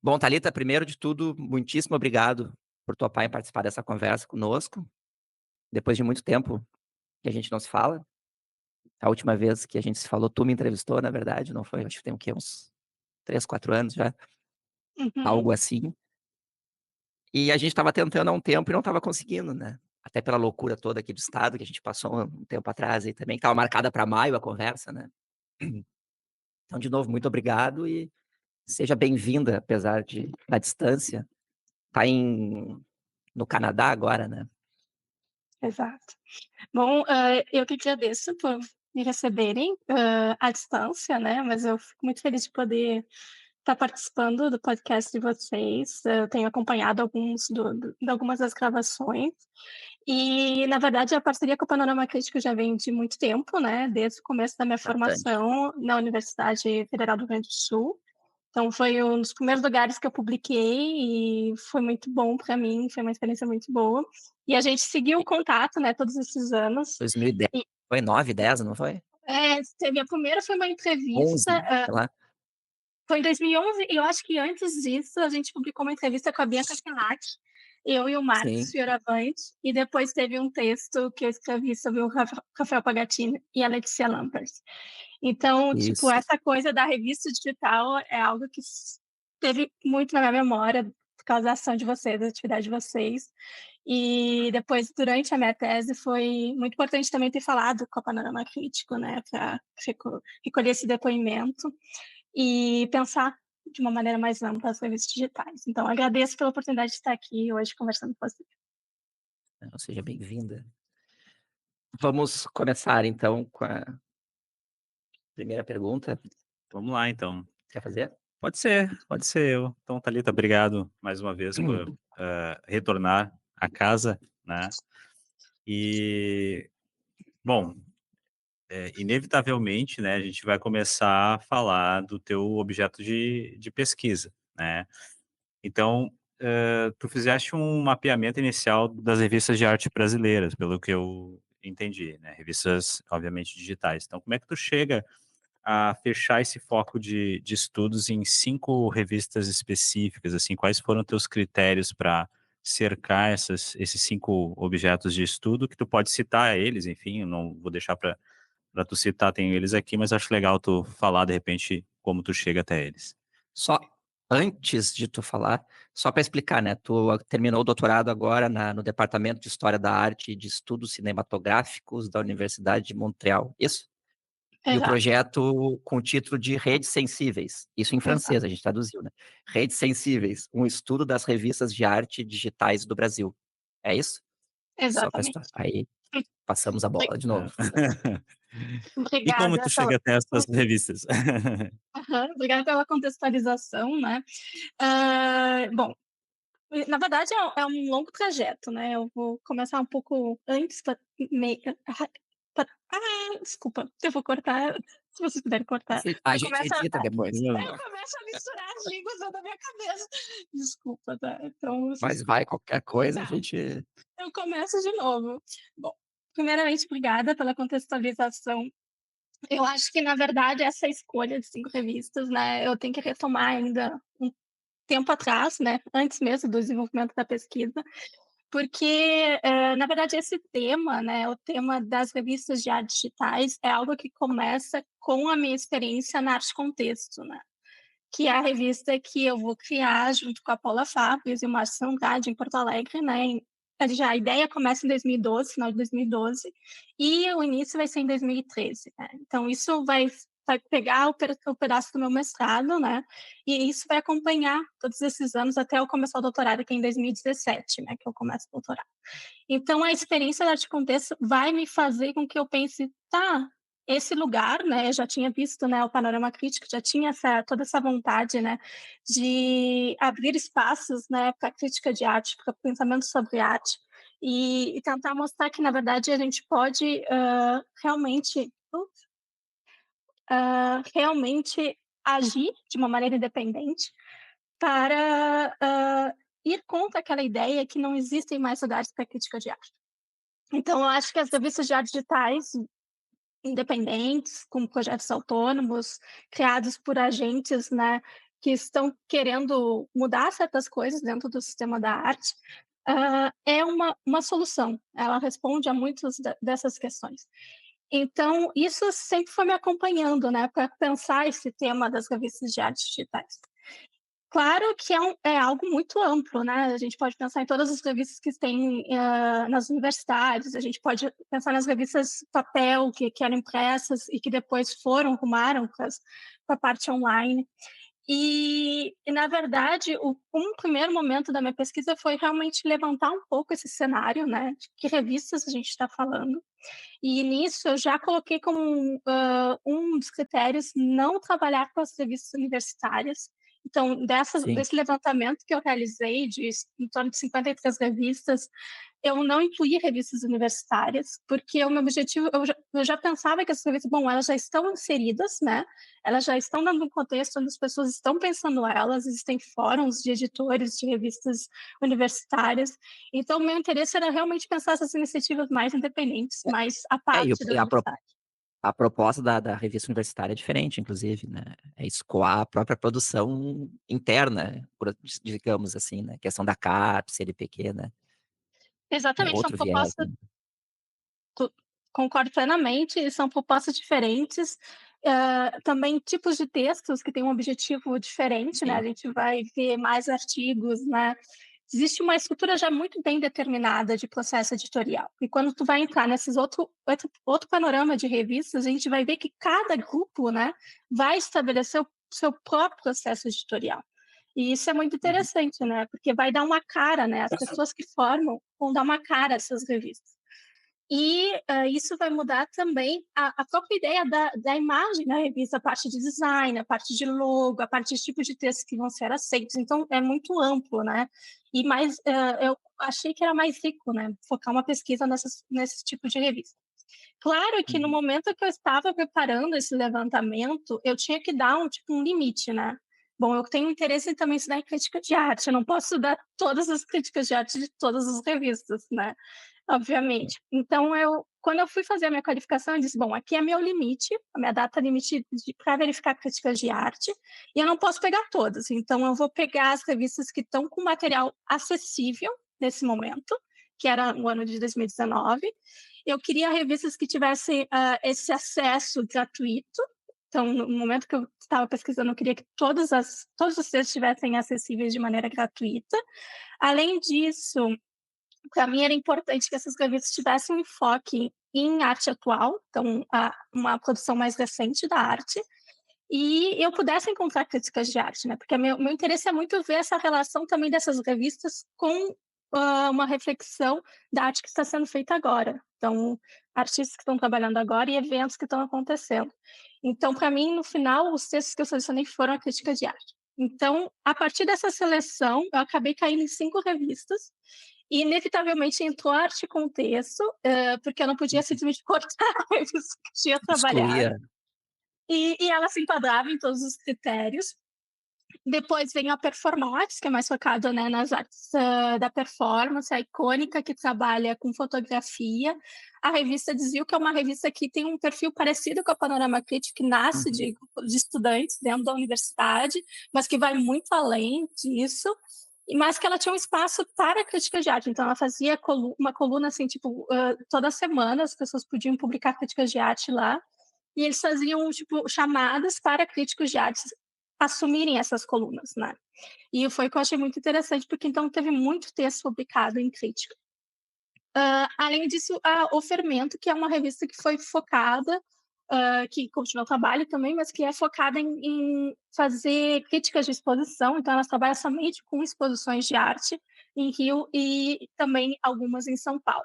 Bom, Thalita, primeiro de tudo, muitíssimo obrigado por topar em participar dessa conversa conosco. Depois de muito tempo que a gente não se fala. A última vez que a gente se falou, tu me entrevistou, na verdade, não foi? Acho que tem o quê? Uns 3, 4 anos já, Uhum, algo assim. E a gente estava tentando há um tempo e não estava conseguindo, né? Até pela loucura toda aqui do estado que a gente passou um tempo atrás e também estava marcada para maio a conversa, né? Então, de novo, muito obrigado e seja bem-vinda, apesar da distância. Tá no Canadá agora, né? exato. Bom, eu que agradeço por me receberem, à distância, né, mas eu fico muito feliz de poder estar participando do podcast de vocês. Eu tenho acompanhado alguns de algumas das gravações e, na verdade, a parceria com o Panorama Crítico já vem de muito tempo, né, desde o começo da minha Bastante. formação na Universidade Federal do Rio Grande do Sul. Então foi um dos primeiros lugares que eu publiquei e foi muito bom para mim, foi uma experiência muito boa. E a gente seguiu o contato, né, todos esses anos. 2010. E Foi 9, 10, não foi? teve a primeira foi uma 11, entrevista, sei lá. foi em 2011 e eu acho que antes disso a gente publicou uma entrevista com a Bianca Kilak, eu e o Marcos Sim, Fioravante, e depois teve um texto que eu escrevi sobre o Rafael Pagatini e a Letícia Lampert. Então, tipo, isso. essa coisa da revista digital é algo que teve muito na minha memória por causa da ação de vocês, da atividade de vocês. E depois, durante a minha tese, foi muito importante também ter falado com a Panorama Crítico, né, para recolher esse depoimento e pensar de uma maneira mais ampla as revistas digitais. Então, agradeço pela oportunidade de estar aqui hoje conversando com você. Não, seja bem-vinda. Vamos começar, então, com a primeira pergunta. Vamos lá então. Quer fazer? Pode ser eu. Então, Thalita, obrigado mais uma vez por retornar à casa, né? E, bom, inevitavelmente, né, a gente vai começar a falar do teu objeto de pesquisa, né? Então, tu fizeste um mapeamento inicial das revistas de arte brasileiras, pelo que eu entendi, né? Revistas, obviamente, digitais. Então, como é que tu chega a fechar esse foco de estudos em 5 revistas específicas, assim, quais foram teus critérios para cercar esses 5 objetos de estudo, que tu pode citar eles, enfim, eu não vou deixar para tu citar, tenho eles aqui, mas acho legal tu falar, de repente, como tu chega até eles. Só antes de tu falar, só para explicar, né? Tu terminou o doutorado agora no Departamento de História da Arte e de Estudos Cinematográficos da Universidade de Montreal, isso? E o Exato, projeto com o título de Redes Sensíveis, isso em exato, francês, a gente traduziu, né? Redes Sensíveis, um estudo das revistas de arte digitais do Brasil. É isso? Só para exatamente. situar. Aí passamos a bola de É. novo. E como tu Obrigada pela chega até essas revistas? obrigada pela contextualização, né. Bom, na verdade é um longo trajeto, né, eu vou começar um pouco antes pra mei pra desculpa, eu vou cortar, se vocês puderem cortar. A Eu gente começo a edita depois. eu começo a misturar as línguas dentro da minha cabeça. Desculpa, tá. Então vocês Mas vai, qualquer coisa, a tá, gente. eu começo de novo. Bom, primeiramente, obrigada pela contextualização. Eu acho que, na verdade, essa escolha de 5 revistas, né, eu tenho que retomar ainda um tempo atrás, né, antes mesmo do desenvolvimento da pesquisa, porque, na verdade, esse tema, né, o tema das revistas de arte digitais, é algo que começa com a minha experiência na Arte Contexto, né, que é a revista que eu vou criar junto com a Paula Fábrios e o Márcio Andrade em Porto Alegre, né, a ideia começa em 2012, final de 2012, e o início vai ser em 2013, né. Então isso vai pegar o pedaço do meu mestrado, né, e isso vai acompanhar todos esses anos até eu começar o doutorado, que é em 2017, né, que eu começo o doutorado. Então a experiência da Arte Contexto vai me fazer com que eu pense: "Tá, esse lugar", né, eu já tinha visto, né, o Panorama Crítico, já tinha toda essa vontade, né, de abrir espaços, né, pra crítica de arte, para pensamento sobre arte, e tentar mostrar que, na verdade, a gente pode, realmente realmente agir de uma maneira independente para, ir contra aquela ideia que não existem mais lugares para crítica de arte. Então eu acho que as revistas de arte digitais independentes, com projetos autônomos, criados por agentes, né, que estão querendo mudar certas coisas dentro do sistema da arte, é uma solução. Ela responde a muitas dessas questões. Então, isso sempre foi me acompanhando, né, para pensar esse tema das revistas de artes digitais. Claro que é algo muito amplo, né, a gente pode pensar em todas as revistas que tem, nas universidades, a gente pode pensar nas revistas papel que eram impressas e que depois rumaram para a parte online. Na verdade, um primeiro momento da minha pesquisa foi realmente levantar um pouco esse cenário, né, de que revistas a gente está falando, e nisso eu já coloquei como um dos critérios não trabalhar com as revistas universitárias. Então, Sim. desse levantamento que eu realizei, em torno de 53 revistas, eu não incluí revistas universitárias, porque o meu objetivo, eu já pensava que essas revistas, bom, elas já estão inseridas, né? Elas já estão dando um contexto onde as pessoas estão pensando elas, existem fóruns de editores de revistas universitárias. Então, meu interesse era realmente pensar essas iniciativas mais independentes, mais à É, parte da universidade. a proposta da revista universitária é diferente, inclusive, né, é escoar a própria produção interna, digamos assim, né, questão da CAPES, CNPq, né, é Exatamente, são outro viés, propostas. né. Co Concordo plenamente, são propostas diferentes, também tipos de textos que têm um objetivo diferente, né, a Sim. gente vai ver mais artigos, né. Existe uma estrutura já muito bem determinada de processo editorial, e quando tu vai entrar nesses outro panorama de revistas, a gente vai ver que cada grupo, né, vai estabelecer o seu próprio processo editorial. E isso é muito Uhum. interessante, né, porque vai dar uma cara, né, as pessoas que formam vão dar uma cara a essas revistas. Isso vai mudar também a própria ideia da imagem da revista, a parte de design, a parte de logo, a parte de tipos de textos que vão ser aceitos, então é muito amplo, né. Eu achei que era mais rico, né, focar uma pesquisa nesse tipo de revista. Claro que no Uhum. momento que eu estava preparando esse levantamento, eu tinha que dar um limite, né. Bom, eu tenho interesse em também estudar em crítica de arte, eu não posso estudar todas as críticas de arte de todas as revistas, né, obviamente. Então quando eu fui fazer a minha qualificação, eu disse: "Bom, aqui é meu limite, a minha data limite para verificar críticas de arte, e eu não posso pegar todas, então eu vou pegar as revistas que estão com material acessível nesse momento", que era o ano de 2019. Eu queria revistas que tivessem, esse acesso gratuito, então no momento que eu estava pesquisando, eu queria que todos os textos estivessem acessíveis de maneira gratuita. Além disso, para mim era importante que essas revistas tivessem um enfoque em arte atual, então uma produção mais recente da arte, e eu pudesse encontrar críticas de arte, né, porque meu interesse é muito ver essa relação também dessas revistas com, uma reflexão da arte que está sendo feita agora. Então, artistas que estão trabalhando agora e eventos que estão acontecendo. Então, para mim, no final, os textos que eu selecionei foram a crítica de arte. Então, a partir dessa seleção, eu acabei caindo em 5 revistas, e inevitavelmente entrou arte e contexto, porque eu não podia Uhum. simplesmente cortar a revista que tinha trabalhado. Excluía. E ela se enquadrava em todos os critérios. Depois vem a Performats, que é mais focada, né, nas artes, da performance, a Icônica, que trabalha com fotografia. A revista Desvio, que é uma revista que tem um perfil parecido com a Panorama Crítico, que nasce Uhum. de estudantes dentro da universidade, mas que vai muito além disso, mas que ela tinha um espaço para a crítica de arte. Então ela fazia uma coluna, assim, tipo, toda semana as pessoas podiam publicar críticas de arte lá, e eles faziam, tipo, chamadas para críticos de arte assumirem essas colunas, né. E foi o que eu achei muito interessante, porque então teve muito texto publicado em crítica. Além disso, O Fermento, que é uma revista que foi focada, que continua o trabalho também, mas que é focada em fazer críticas de exposição, então elas trabalham somente com exposições de arte em Rio e também algumas em São Paulo.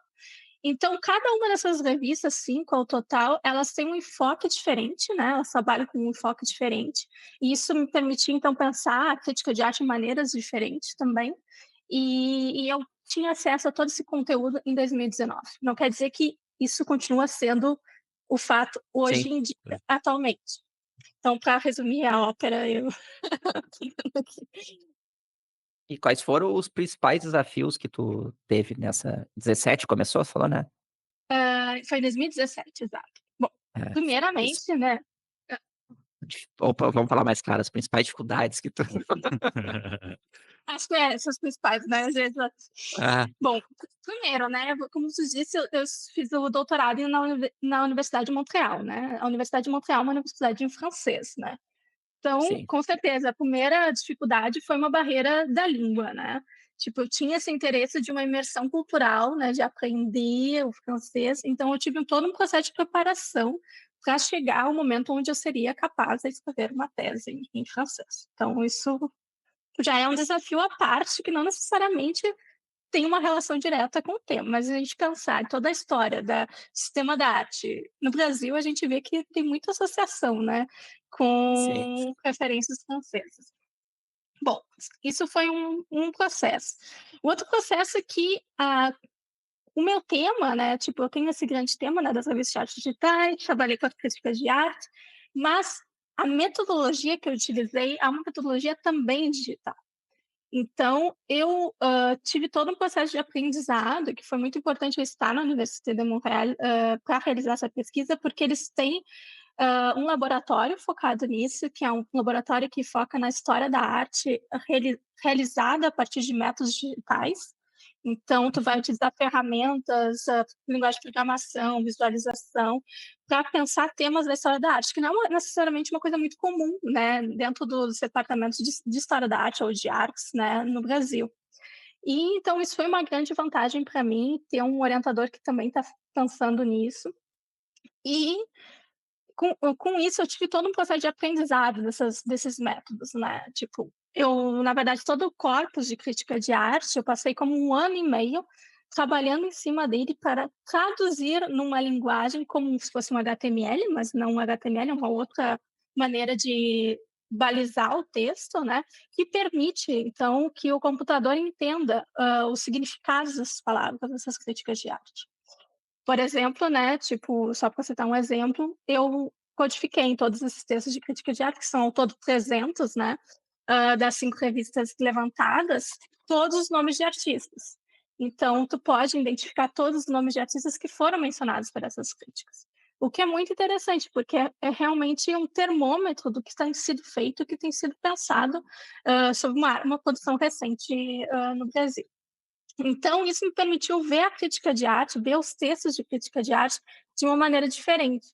Então, cada uma dessas revistas, 5 ao total, elas têm um enfoque diferente, né, elas trabalham com um enfoque diferente, e isso me permitia, então, pensar a crítica de arte de maneiras diferentes também, e eu tinha acesso a todo esse conteúdo em 2019. Não quer dizer que isso continua sendo o fato Sim. hoje em dia, atualmente. Então, para resumir a ópera, eu E quais foram os principais desafios que tu teve nessa 17 começou, você falou, né? foi em 2017, exato. Bom, É, isso. primeiramente, né, Opa, vamos falar mais claro, as principais dificuldades que tu Acho que é essas principais, né, às vezes ah, bom, primeiro, né, como tu disse, eu fiz o doutorado na Universidade de Montreal, né. A Universidade de Montreal é uma universidade em francês, né. Então, sim, com certeza, a primeira dificuldade foi uma barreira da língua, né. Tipo, eu tinha esse interesse de uma imersão cultural, né, de aprender o francês, então eu tive todo um processo de preparação para chegar ao momento onde eu seria capaz de escrever uma tese em francês. Então isso já é um desafio à parte, que não necessariamente tem uma relação direta com o tema, mas a gente pensar em toda a história da sistema da arte no Brasil, a gente vê que tem muita associação, né, sim, com referências francesas. Bom, isso foi um processo. O outro processo é que o meu tema, né, tipo, eu tenho esse grande tema, né, das revistas de arte digitais, trabalhei com as críticas de arte, mas a metodologia que eu utilizei é uma metodologia também digital. Então, eu, tive todo um processo de aprendizado, que foi muito importante eu estar na Université de Montréal, pra realizar essa pesquisa, porque eles têm, um laboratório focado nisso, que é um laboratório que foca na história da arte realizada a partir de métodos digitais. Então, tu vai utilizar ferramentas, linguagem de programação, visualização, para pensar temas da história da arte, que não é necessariamente uma coisa muito comum, né, dentro dos departamentos de história da arte ou de artes, né, no Brasil. E então isso foi uma grande vantagem para mim, ter um orientador que também está pensando nisso. E com isso eu tive todo um processo de aprendizado desses métodos, né, tipo, eu na verdade todo o corpus de crítica de arte, eu passei como 1 ano e meio trabalhando em cima dele para traduzir numa linguagem como se fosse um HTML, mas não um HTML, é uma outra maneira de balizar o texto, né, que permite então que o computador entenda, os significados dessas palavras, dessas críticas de arte. Por exemplo, né, tipo, só para citar um exemplo, eu codifiquei em todos esses textos de crítica de arte, que são ao todo 300, né, das 5 revistas levantadas, todos os nomes de artistas. Então, tu pode identificar todos os nomes de artistas que foram mencionados por essas críticas. O que é muito interessante, porque é realmente um termômetro do que tem sido feito, que tem sido pensado, sobre uma produção recente, no Brasil. Então, isso me permitiu ver a crítica de arte, ver os textos de crítica de arte de uma maneira diferente,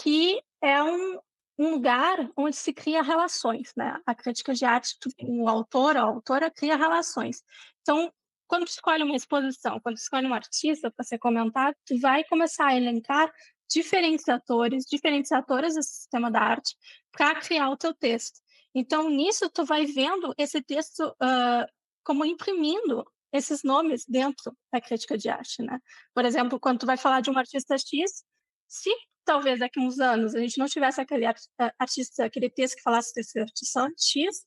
que é um lugar onde se cria relações, né? A crítica de arte, o autor ou a autora cria relações. Então, quando tu escolhe uma exposição, quando tu escolhe um artista para ser comentado, tu vai começar a elencar diferentes atores, diferentes atoras desse sistema da arte para criar o teu texto. Então, nisso, tu vai vendo esse texto como imprimindo esses nomes dentro da crítica de arte, né? Por exemplo, quando tu vai falar de um artista X, se talvez daqui a uns anos a gente não tivesse aquele artista, aquele texto que falasse desse artista X,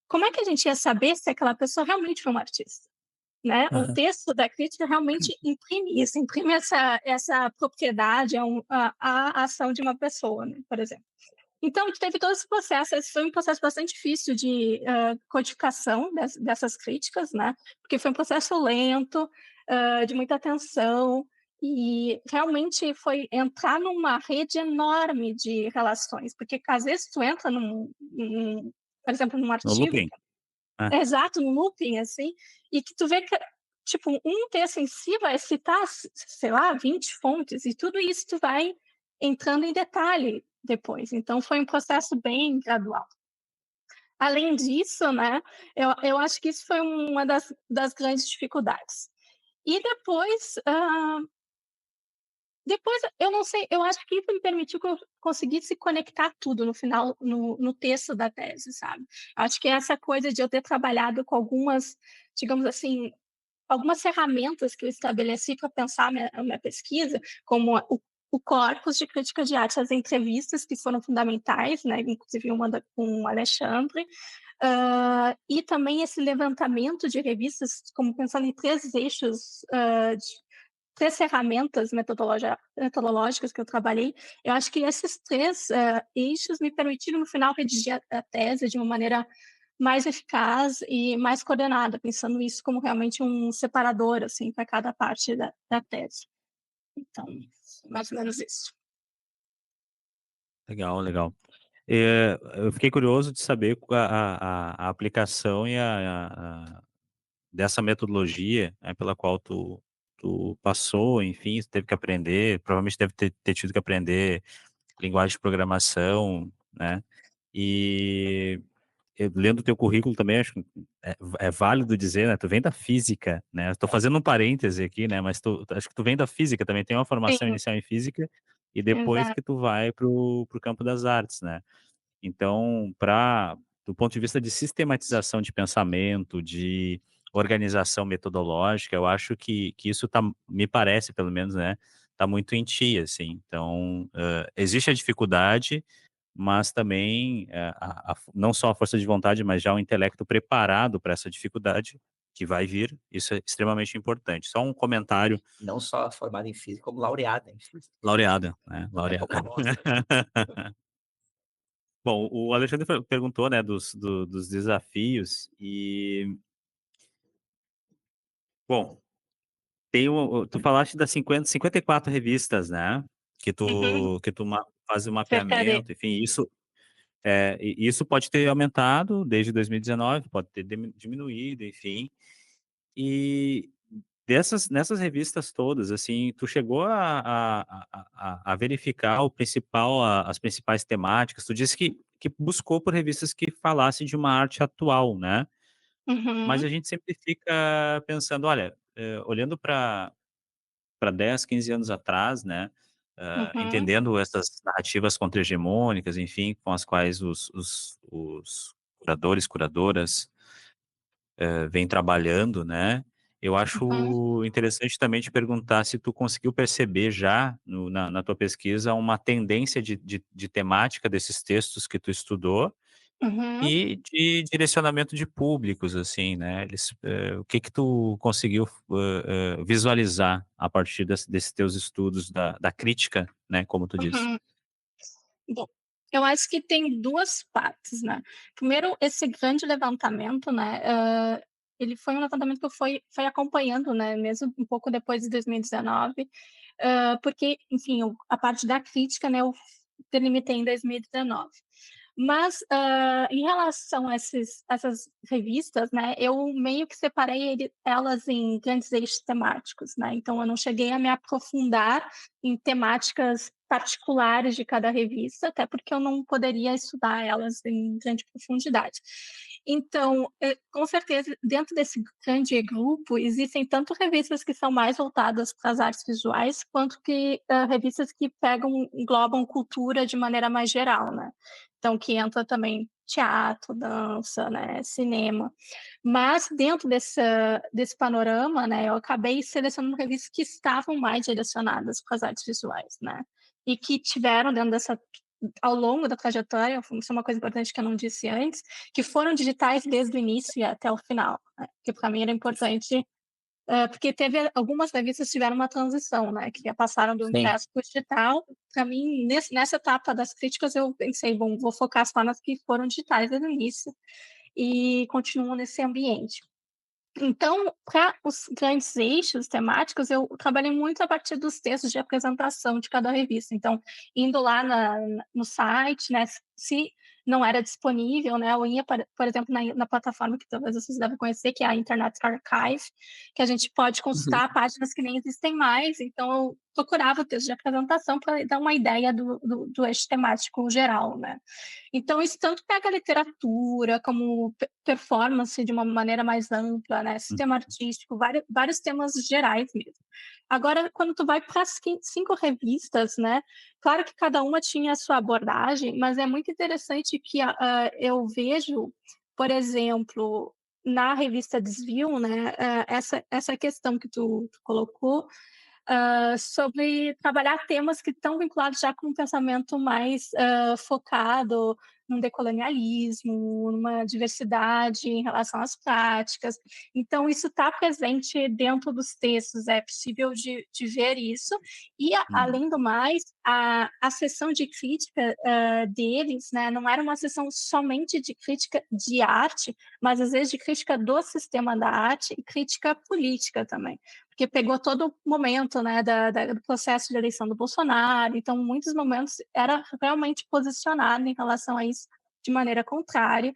como é que a gente ia saber se aquela pessoa realmente foi um artista? Né? O aham, texto da crítica realmente imprime isso, imprime essa propriedade a ação de uma pessoa, né, por exemplo. Então, teve todo esse processo. Esse foi um processo bastante difícil de codificação dessas críticas, né? Porque foi um processo lento, de muita atenção, e realmente foi entrar numa rede enorme de relações, porque às vezes tu entra por exemplo, num no artigo, looping. É. exato, num looping, assim, e que tu vê que, tipo, um texto em si vai citar, sei lá, 20 fontes, e tudo isso tu vai entrando em detalhe depois. Então foi um processo bem gradual. Além disso, né, eu acho que isso foi uma das grandes dificuldades. E depois eu não sei, eu acho que isso me permitiu que eu conseguisse conectar tudo no final, no texto da tese, sabe. Acho que essa coisa de eu ter trabalhado com algumas, digamos assim, algumas ferramentas que eu estabeleci para pensar a minha pesquisa, como o corpus de crítica de arte, as entrevistas que foram fundamentais, né, inclusive uma com o Alexandre, e também esse levantamento de revistas, como pensando em 3 eixos, 3 ferramentas metodológicas que eu trabalhei. Eu acho que esses 3 eixos me permitiram, no final, redigir a tese de uma maneira mais eficaz e mais coordenada, pensando isso como realmente um separador, assim, para cada parte da tese. Então, mais ou menos isso. Legal, legal. Eu fiquei curioso de saber a aplicação dessa metodologia, né, pela qual tu passou, enfim, tu teve que aprender, provavelmente deve ter tido que aprender linguagem de programação, né, e eu lendo o teu currículo também, acho que é válido dizer, né, tu vem da física, né, estou fazendo um parêntese aqui, né, mas acho que tu vem da física também, tem uma formação Sim, inicial em física, e depois exato. que tu vai para o campo das artes, né. Então, do ponto de vista de sistematização de pensamento, de organização metodológica, eu acho que isso me parece pelo menos, né, tá muito em ti, assim. Então, existe a dificuldade, mas também, não só a força de vontade, mas já o intelecto preparado para essa dificuldade que vai vir, isso é extremamente importante. Só um comentário Não só formada em física, como laureada em física. laureada, né, Não é laureada. pouca bosta. Bom, o Alexandre perguntou, né, dos desafios e, bom, tu falaste das 54 revistas, né, Uhum, que tu faz o cerca de. mapeamento, enfim, isso pode ter aumentado desde 2019, pode ter diminuído, enfim. E nessas revistas todas, assim, tu chegou a verificar as principais temáticas? Tu disse que buscou por revistas que falassem de uma arte atual, né? Mas Uhum, a gente sempre fica pensando, olha, olhando para 10, 15 anos atrás, né, uhum, entendendo essas narrativas contra-hegemônicas, enfim, com as quais os curadores, curadoras vem trabalhando, né. Eu uhum, acho interessante também te perguntar se tu conseguiu perceber já na tua pesquisa uma tendência de temática desses textos que tu estudou uhum. e de direcionamento de públicos, assim, né. O que que tu conseguiu, visualizar a partir desses teus estudos da crítica, né, como tu disse? Uhum. Bom, eu acho que tem 2 partes, né. Primeiro, esse grande levantamento, né, ele foi um levantamento que eu foi acompanhando, né, mesmo um pouco depois de 2019, porque, enfim, a parte da crítica, né, eu delimitei em 2019. Mas, em relação a essas revistas, né, eu meio que separei elas em grandes eixos temáticos, né, então eu não cheguei a me aprofundar em temáticas particulares de cada revista, até porque eu não poderia estudar elas em grande profundidade. Então, com certeza, dentro desse grande grupo, existem tanto revistas que são mais voltadas para as artes visuais, quanto que, revistas que englobam cultura de maneira mais geral, né. Então que entra também teatro, dança, né, cinema. Mas dentro desse panorama, né, eu acabei selecionando revistas que estavam mais direcionadas para as artes visuais, né, e que tiveram dentro dessa ao longo da trajetória, isso é uma coisa importante que eu não disse antes, que foram digitais desde o início e até o final, né, que para mim era importante, porque teve algumas revistas tiveram uma transição, né, que passaram do Sim. impresso para o digital. Para mim, nessa etapa das críticas, eu pensei: "Bom, vou focar só nas que foram digitais desde o início e continuam nesse ambiente". Então, para os grandes eixos temáticos, eu trabalhei muito a partir dos textos de apresentação de cada revista. Então, indo lá no site, né, se não era disponível, né, eu ia, por exemplo, na plataforma que talvez vocês devem conhecer, que é a Internet Archive, que a gente pode Uhum. consultar páginas que nem existem mais. Então, eu procurava o texto de apresentação para dar uma ideia do eixo temático geral, né. Então isso tanto pega a literatura, como performance de uma maneira mais ampla, né, sistema artístico, vários temas gerais mesmo. Agora quando tu vai para as 5 revistas, né, claro que cada uma tinha a sua abordagem, mas é muito interessante que eu vejo, por exemplo, na revista Desvio, né, essa questão que tu colocou, sobre trabalhar temas que estão vinculados já com um pensamento mais, focado num decolonialismo, numa diversidade em relação às práticas. Então isso está presente dentro dos textos, é possível de ver isso. E Uhum. além do mais, a sessão de crítica, deles, né, não era uma sessão somente de crítica de arte, mas às vezes de crítica do sistema da arte e crítica política também. porque pegou todo o momento, né, do processo de eleição do Bolsonaro, então muitos momentos era realmente posicionado em relação a isso de maneira contrária,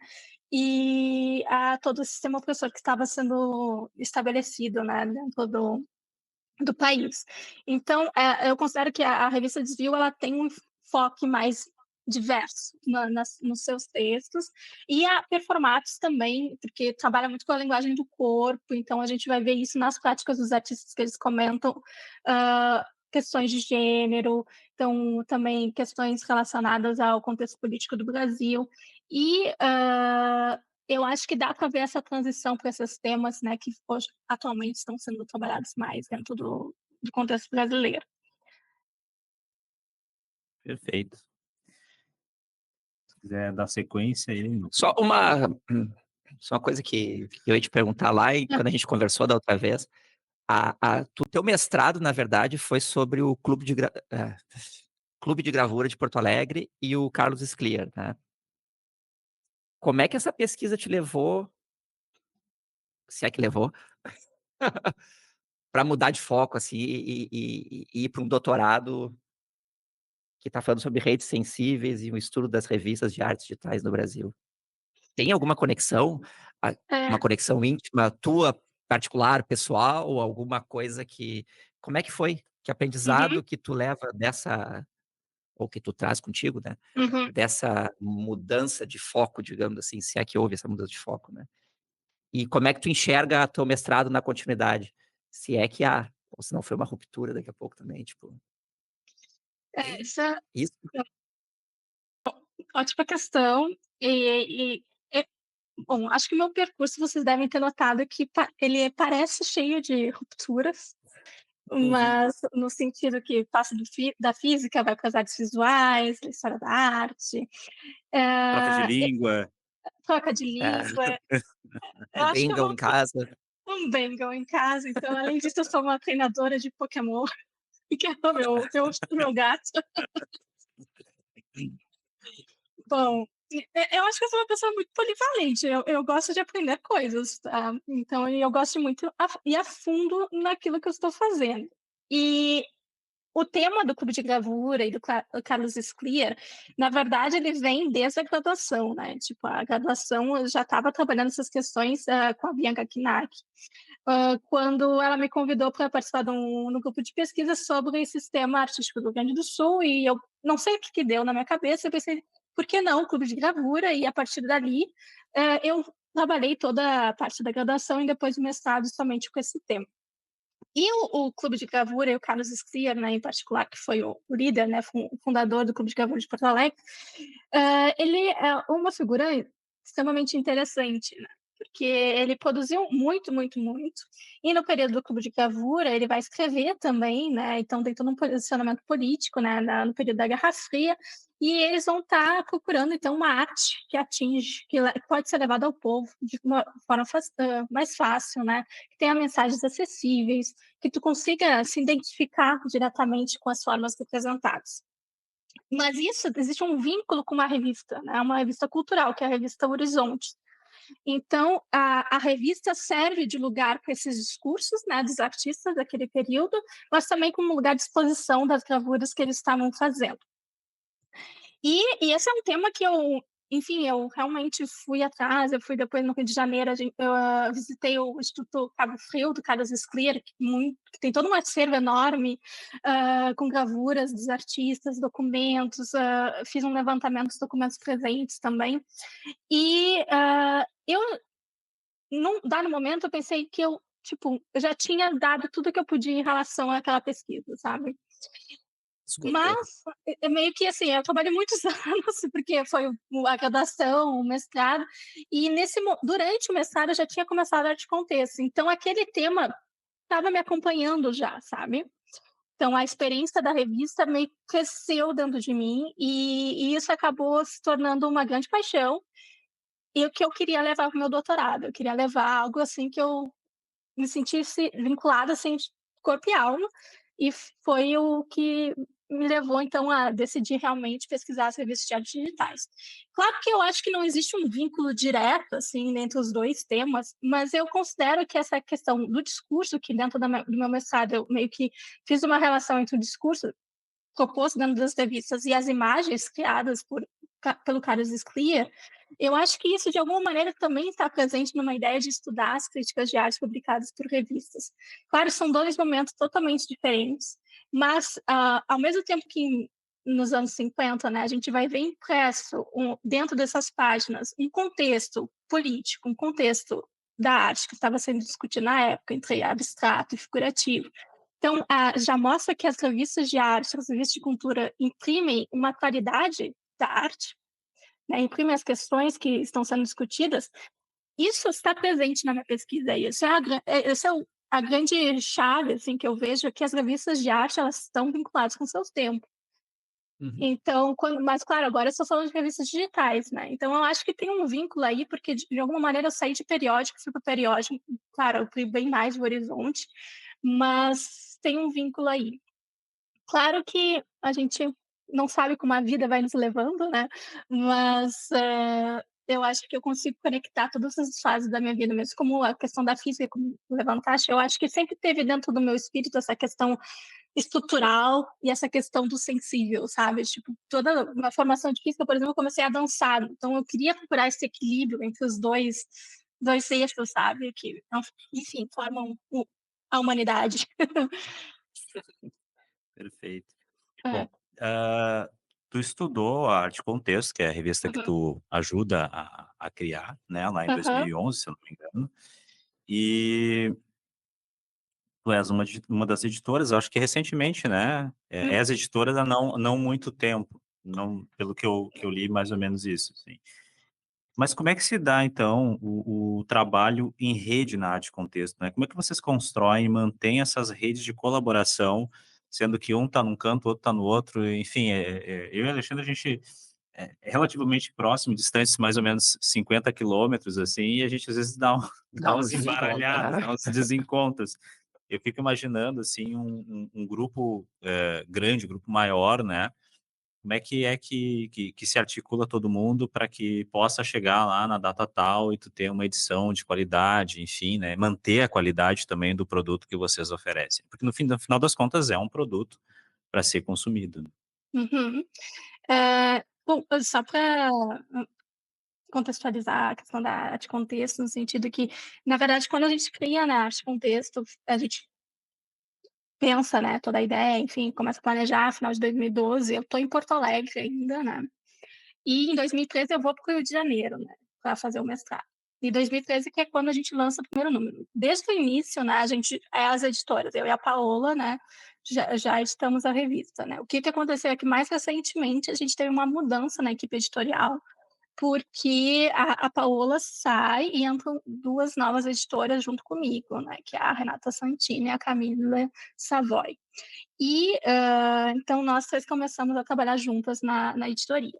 e a todo o sistema opressor que estava sendo estabelecido, né, dentro do país. Então, eu considero que a revista Desvio ela tem um enfoque mais diverso nos seus textos, e a Performatos também, porque trabalha muito com a linguagem do corpo, então a gente vai ver isso nas práticas dos artistas que eles comentam, questões de gênero, então também questões relacionadas ao contexto político do Brasil. E eu acho que dá para ver essa transição para esses temas, né, que hoje, atualmente estão sendo trabalhados mais dentro do contexto brasileiro. Perfeito. Se quiser dar sequência aí. Só uma, só uma coisa que eu ia te perguntar lá, e quando a gente conversou da outra vez, o teu mestrado, na verdade, foi sobre o Clube de Gravura de Porto Alegre e o Carlos Scliar, né? Como é que essa pesquisa te levou, se é que levou, para mudar de foco, assim, e ir para um doutorado que está falando sobre redes sensíveis e o estudo das revistas de artes digitais no Brasil? Tem alguma conexão, uma É, conexão íntima tua, particular, pessoal, ou alguma coisa que... Como é que foi? Que uhum, aprendizado que tu leva dessa, ou que tu traz contigo, né? uhum. Dessa mudança de foco, digamos assim, se é que houve essa mudança de foco, né? E como é que tu enxerga teu mestrado na continuidade? Se é que há, ou se não foi uma ruptura daqui a pouco também, tipo... Tem Essa isso? é uma ótima questão. E, bom, acho que o meu percurso vocês devem ter notado que ele parece cheio de rupturas, Uhum. mas no sentido que passa da física, vai para as artes visuais, da história da arte, Troca de eh, língua. troca de É, língua. Eu o acho que eu Bengal vou em casa. um Bengal em casa, então além disso eu sou uma treinadora de Pokémon, que é o meu gato. Bom, eu acho que eu sou uma pessoa muito polivalente, eu gosto de aprender coisas, tá, então eu gosto muito ir a fundo naquilo que eu estou fazendo. E o tema do clube de gravura e do Carlos Scliar, na verdade, ele vem desde a graduação, né, tipo, a graduação eu já estava trabalhando essas questões, com a Bianca Kinack, quando ela me convidou para participar no grupo de pesquisa sobre sistema artístico do Rio Grande do Sul, e eu não sei o que deu na minha cabeça, eu pensei, por que não, clube de gravura? E a partir dali, eu trabalhei toda a parte da graduação e depois do mestrado somente com esse tema. E o clube de gravura, e o Carlos Scliar, né, em particular, que foi o líder, né, fundador do clube de gravura de Porto Alegre, ele é uma figura extremamente interessante, né, porque ele produziu muito, muito, muito, e no período do clube de gravura ele vai escrever também, né, então tem todo um posicionamento político, né, no período da Guerra Fria, e eles vão estar procurando então uma arte que atinge, que pode ser levada ao povo de uma forma mais fácil, né, que tenha mensagens acessíveis, que tu consiga se identificar diretamente com as formas representadas. Mas isso, existe um vínculo com uma revista, né, uma revista cultural, que é a revista Horizonte. Então, a revista serve de lugar para esses discursos, né, dos artistas daquele período, mas também como lugar de exposição das gravuras que eles estavam fazendo. E esse é um tema que enfim, eu realmente fui atrás, eu fui depois no Rio de Janeiro, eu visitei o Instituto Cabo Frio, do Carlos Scliar, que tem todo um acervo enorme, com gravuras dos artistas, documentos, fiz um levantamento dos documentos presentes também. E eu, num dado momento, eu pensei que tipo, eu já tinha dado tudo que eu podia em relação àquela pesquisa, sabe? Esgotou. Mas é meio que assim, eu trabalhei muitos anos, porque foi a graduação, o mestrado, e durante o mestrado eu já tinha começado a arte contexto, então aquele tema estava me acompanhando já, sabe? Então a experiência da revista meio que cresceu dentro de mim e isso acabou se tornando uma grande paixão e o que eu queria levar para o meu doutorado. Eu queria levar algo assim que eu me sentisse vinculada assim de corpo e alma e foi o que me levou, então, a decidir realmente pesquisar as revistas de arte digitais. Claro que eu acho que não existe um vínculo direto, assim, entre os 2 temas, mas eu considero que essa questão do discurso, que dentro do meu mestrado eu meio que fiz uma relação entre o discurso proposto dentro das revistas e as imagens criadas pelo Carlos Scliar, eu acho que isso, de alguma maneira, também está presente numa ideia de estudar as críticas de arte publicadas por revistas. Claro, são 2 momentos totalmente diferentes, mas, ao mesmo tempo que nos anos 50, né, a gente vai ver impresso dentro dessas páginas um contexto político, um contexto da arte que estava sendo discutido na época, entre abstrato e figurativo. Então, já mostra que as revistas de arte, as revistas de cultura imprimem uma qualidade da arte, né, imprimem as questões que estão sendo discutidas. Isso está presente na minha pesquisa, e isso é a grande chave, assim, que eu vejo, que as revistas de arte, elas estão vinculadas com seus tempos. Uhum. Então, mas claro, agora eu estou falando de revistas digitais, né, então eu acho que tem um vínculo aí, porque de alguma maneira eu saí de periódico, fui para periódico, claro, eu fui bem mais o horizonte, mas tem um vínculo aí. Claro que a gente não sabe como a vida vai nos levando, né, mas, eu acho que eu consigo conectar todas as fases da minha vida, mesmo como a questão da física, como levantaste, eu acho que sempre teve dentro do meu espírito essa questão estrutural e essa questão do sensível, sabe, tipo, toda uma formação de física, por exemplo, eu comecei a dançar, então eu queria procurar esse equilíbrio entre os dois eixos, sabe, que, enfim, formam a humanidade. Perfeito. É. Bom, tu estudou a Arte Contexto, que é a revista que Uhum. tu ajuda a criar, né, lá em Aham. 2011, se eu não me engano, e tu és uma das editoras, eu acho que recentemente, né, Hum. és editora há não muito tempo, não pelo que eu li, mais ou menos isso, assim. Mas como é que se dá, então, o trabalho em rede na Arte Contexto, né? Como é que vocês constroem e mantêm essas redes de colaboração, sendo que um está num canto, o outro está no outro, enfim, eu e a Alexandre, a gente é relativamente próximo, distantes mais ou menos 50 quilômetros, assim, e a gente às vezes dá Dá dá uns umas embaralhadas, desencontros, dá uns desencontros. Eu fico imaginando, assim, um grupo, grande, um grupo maior, né, como é que se articula todo mundo para que possa chegar lá na data tal e tu ter uma edição de qualidade, enfim, né, manter a qualidade também do produto que vocês oferecem? Porque no final das contas é um produto para ser consumido, né. Uhum. Bom, só para contextualizar a questão da arte contexto, no sentido que, na verdade, quando a gente cria, né, arte contexto, a gente pensa, né, toda a ideia, enfim, começa a planejar, final de 2012, eu estou em Porto Alegre ainda, né, e em 2013 eu vou para o Rio de Janeiro, né, para fazer o mestrado. E 2013 que é quando a gente lança o primeiro número. Desde o início, né, a gente as editoras, eu e a Paola, né, já editamos a revista, né. O que que aconteceu é que mais recentemente a gente teve uma mudança na equipe editorial, porque a Paola sai e entram 2 novas editoras junto comigo, né, que é a Renata Santini e a Camila Savoy. E, então nós 3 começamos a trabalhar juntas na editoria.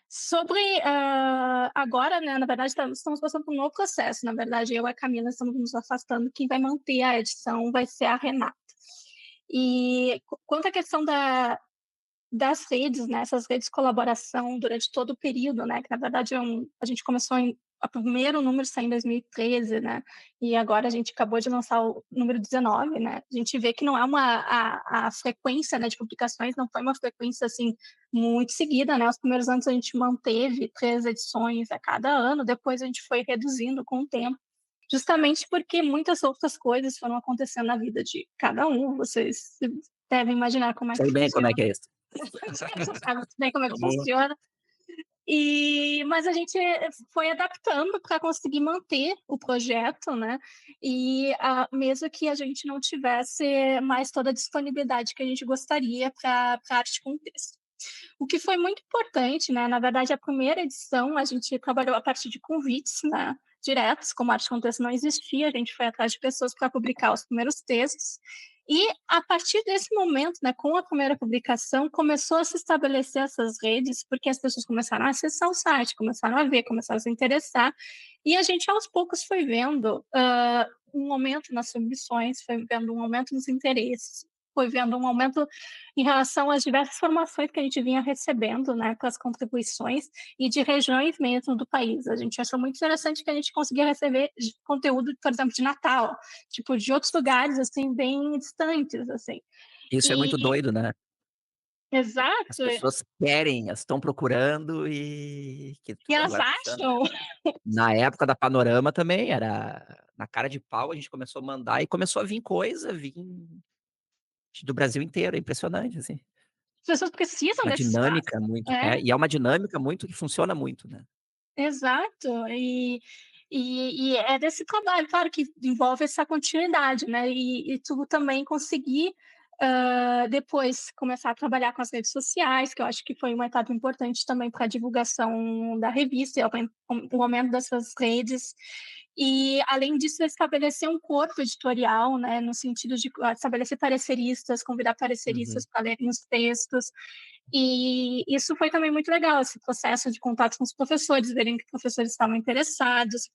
Sobre, agora, né, na verdade estamos passando por um novo processo, na verdade eu e a Camila estamos nos afastando, quem vai manter a edição vai ser a Renata. E quanto à questão das redes, né, essas redes de colaboração durante todo o período, né, que na verdade a gente começou o primeiro número saiu em 2013, né, e agora a gente acabou de lançar o número 19, né, a gente vê que não é a frequência, né, de publicações não foi uma frequência, assim, muito seguida, né, os primeiros anos a gente manteve 3 edições a cada ano, depois a gente foi reduzindo com o tempo, justamente porque muitas outras coisas foram acontecendo na vida de cada um, vocês devem imaginar como é que sei bem como é funciona. que é isso. Você sabe muito bem como é que Boa. funciona. Mas a gente foi adaptando para conseguir manter o projeto, né, e mesmo que a gente não tivesse mais toda a disponibilidade que a gente gostaria pra arte com texto. O que foi muito importante, né, na verdade a primeira edição a gente trabalhou a partir de convites, né, diretos, como a arte com texto não existia, a gente foi atrás de pessoas para publicar os primeiros textos, e a partir desse momento, né, com a primeira publicação, começou a se estabelecer essas redes, porque as pessoas começaram a acessar o site, começaram a ver, começaram a se interessar, e a gente aos poucos foi vendo um aumento nas submissões, foi vendo um aumento nos interesses. foi vendo um aumento em relação às diversas formações que a gente vinha recebendo, né, com as contribuições e de regiões mesmo do país. A gente achou muito interessante que a gente conseguia receber conteúdo, por exemplo, de Natal, tipo, de outros lugares, assim, bem distantes, assim. Isso é muito E doido, né. As exato, pessoas querem, elas estão procurando e que e elas agora puxando, né. acham. Na época da Panorama também era na cara de pau, a gente começou a mandar e começou a vir coisa, do Brasil inteiro, é impressionante, assim. As pessoas precisam Uma desse espaço. dinâmica muito É, e é uma dinâmica muito que funciona muito, né. exato. E é desse trabalho, claro que envolve essa continuidade, né, e tu também conseguir, depois começar a trabalhar com as redes sociais, que eu acho que foi uma etapa importante também para a divulgação da revista e o aumento dessas redes. E, além disso, estabelecer um corpo editorial, né, no sentido de estabelecer pareceristas, convidar pareceristas Uhum. para lerem os textos. E isso foi também muito legal, esse processo de contato com os professores, verem que os professores estavam interessados.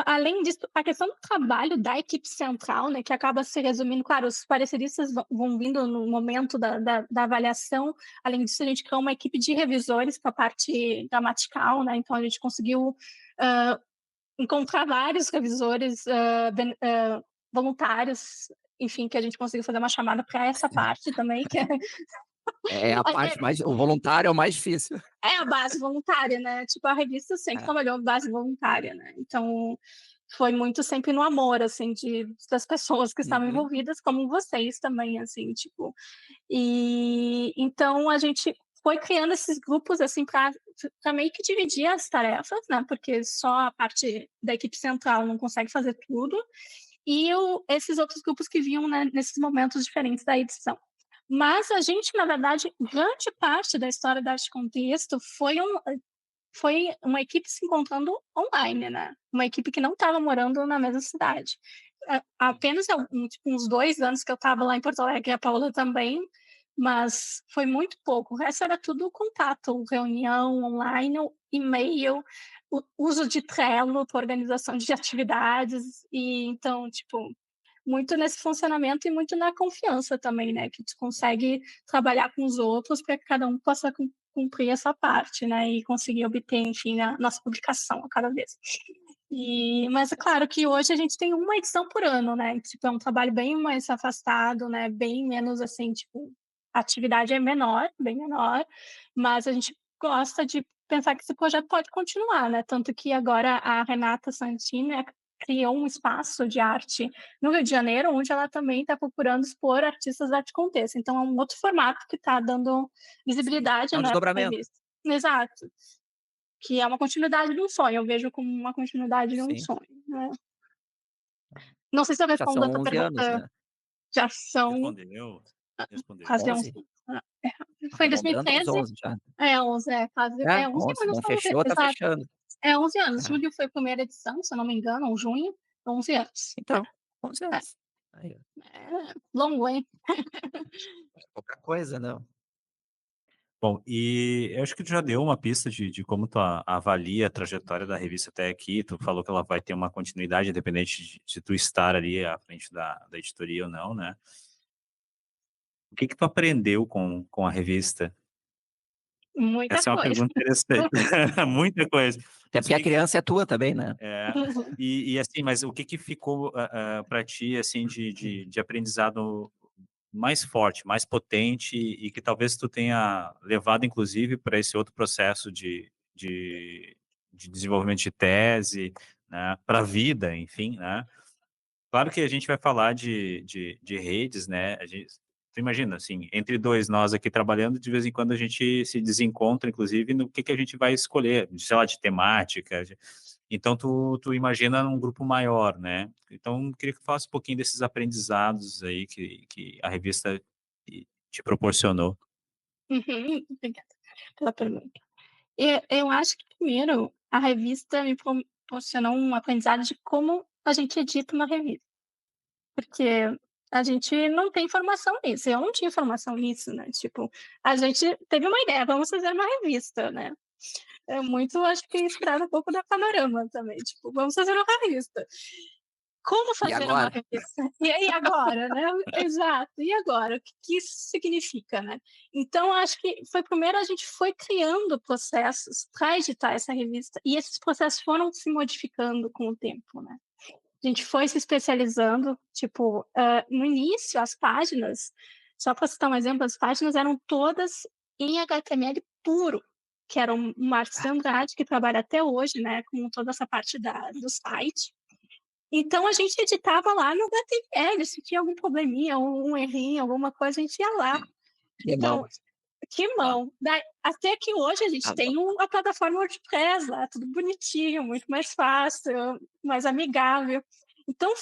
Além disso, a questão do trabalho da equipe central, né, que acaba se resumindo, claro, os pareceristas vão vindo no momento da avaliação. Além disso, a gente criou uma equipe de revisores para a parte gramatical, né, então a gente conseguiu uh, encontrar vários revisores voluntários, enfim, que a gente conseguiu fazer uma chamada para essa parte também, que é, É a parte mais o voluntário é o mais difícil. é a base voluntária, né? Tipo, a revista sempre É. trabalhou base voluntária, né? Então, foi muito sempre no amor, assim, das pessoas que estavam Uhum. envolvidas, como vocês também, assim, tipo. E então a gente foi criando esses grupos, assim, para meio que dividir as tarefas, né? Porque só a parte da equipe central não consegue fazer tudo. E esses outros grupos que vinham, né, nesses momentos diferentes da edição. Mas a gente, na verdade, grande parte da história da Arte Contexto foi uma equipe se encontrando online, né? Uma equipe que não estava morando na mesma cidade. Apenas tipo, uns 2 anos que eu estava lá em Porto Alegre, e a Paula também, mas foi muito pouco. O resto era tudo contato, reunião online, e-mail, o uso de Trello para organização de atividades. E então, tipo, muito nesse funcionamento e muito na confiança também, né? Que tu consegue trabalhar com os outros para que cada um possa cumprir essa parte, né? E conseguir obter, enfim, a nossa publicação a cada vez. Mas é claro que hoje a gente tem uma edição por ano, né? Tipo, é um trabalho bem mais afastado, né? Bem menos assim, tipo, a atividade é menor, bem menor, mas a gente gosta de pensar que esse projeto pode continuar, né? Tanto que agora a Renata Santini, né, criou um espaço de arte no Rio de Janeiro, onde ela também está procurando expor artistas da arte contexto. Então, é um outro formato que está dando Sim, visibilidade, é um né, para a desdobramento. revista. Exato. Que é uma continuidade de um sonho, eu vejo como uma continuidade de um Sim, sonho, né. Não sei se eu já respondo são a tua 11 anos, pergunta, né. já são Respondeu, respondeu. quase 11. 11? É, foi em Arredondando aos 2013. 11 já. 11, quase, É, 11 11, anos, não vamos ver, fechou, tá exato. fechando. 11 anos, É, julho foi a primeira edição, se eu não me engano, ou junho, 11 anos. então, 11 É, anos. Aí, ó, longo, hein. não é pouca coisa não. Bom, e eu acho que tu já deu uma pista de como tu avalia a trajetória da revista até aqui. Tu falou que ela vai ter uma continuidade, independente de tu estar ali à frente da editoria ou não, né? O que que tu aprendeu com a revista? Muita Essa é uma coisa. pergunta interessante. Muita coisa. Até Mas o porque a que que criança é tua também, né. é, e assim, mas o que que ficou, pra ti, assim, de aprendizado mais forte, mais potente e que talvez tu tenha levado inclusive para esse outro processo de desenvolvimento de tese, né, pra vida, enfim, né. Claro que a gente vai falar de redes, né, a gente tu imagina, assim, entre 2 nós aqui trabalhando, de vez em quando a gente se desencontra, inclusive, no que a gente vai escolher, sei lá, de temática, então tu imagina um grupo maior, né. Então queria que falasse um pouquinho desses aprendizados aí que a revista te proporcionou. Uhum, obrigada pela pergunta. Eu acho que primeiro a revista me proporcionou um aprendizado de como a gente edita uma revista, porque a gente não tem formação nisso, eu não tinha formação nisso, né, tipo, a gente teve uma ideia: "Vamos fazer uma revista", né. É muito, acho que inspirado um pouco da Panorama também, tipo: "Vamos fazer uma revista". como E fazer uma agora? revista? E aí agora, né? Exato. E agora? O que que isso significa, né? Então, acho que foi primeiro a gente foi criando processos para editar essa revista e esses processos foram se modificando com o tempo, né? A gente foi se especializando, tipo, no início, as páginas, só para citar um exemplo, as páginas eram todas em HTML puro, que era o Marcos Andrade, que trabalha até hoje, né, com toda essa parte do site. Então, a gente editava lá no HTML, se tinha algum probleminha, um errinho, alguma coisa, a gente ia lá. Irmão, Então, que mão. Até que hoje a gente tá tem bom. a plataforma WordPress lá, tudo bonitinho, muito mais fácil, mais amigável. Então,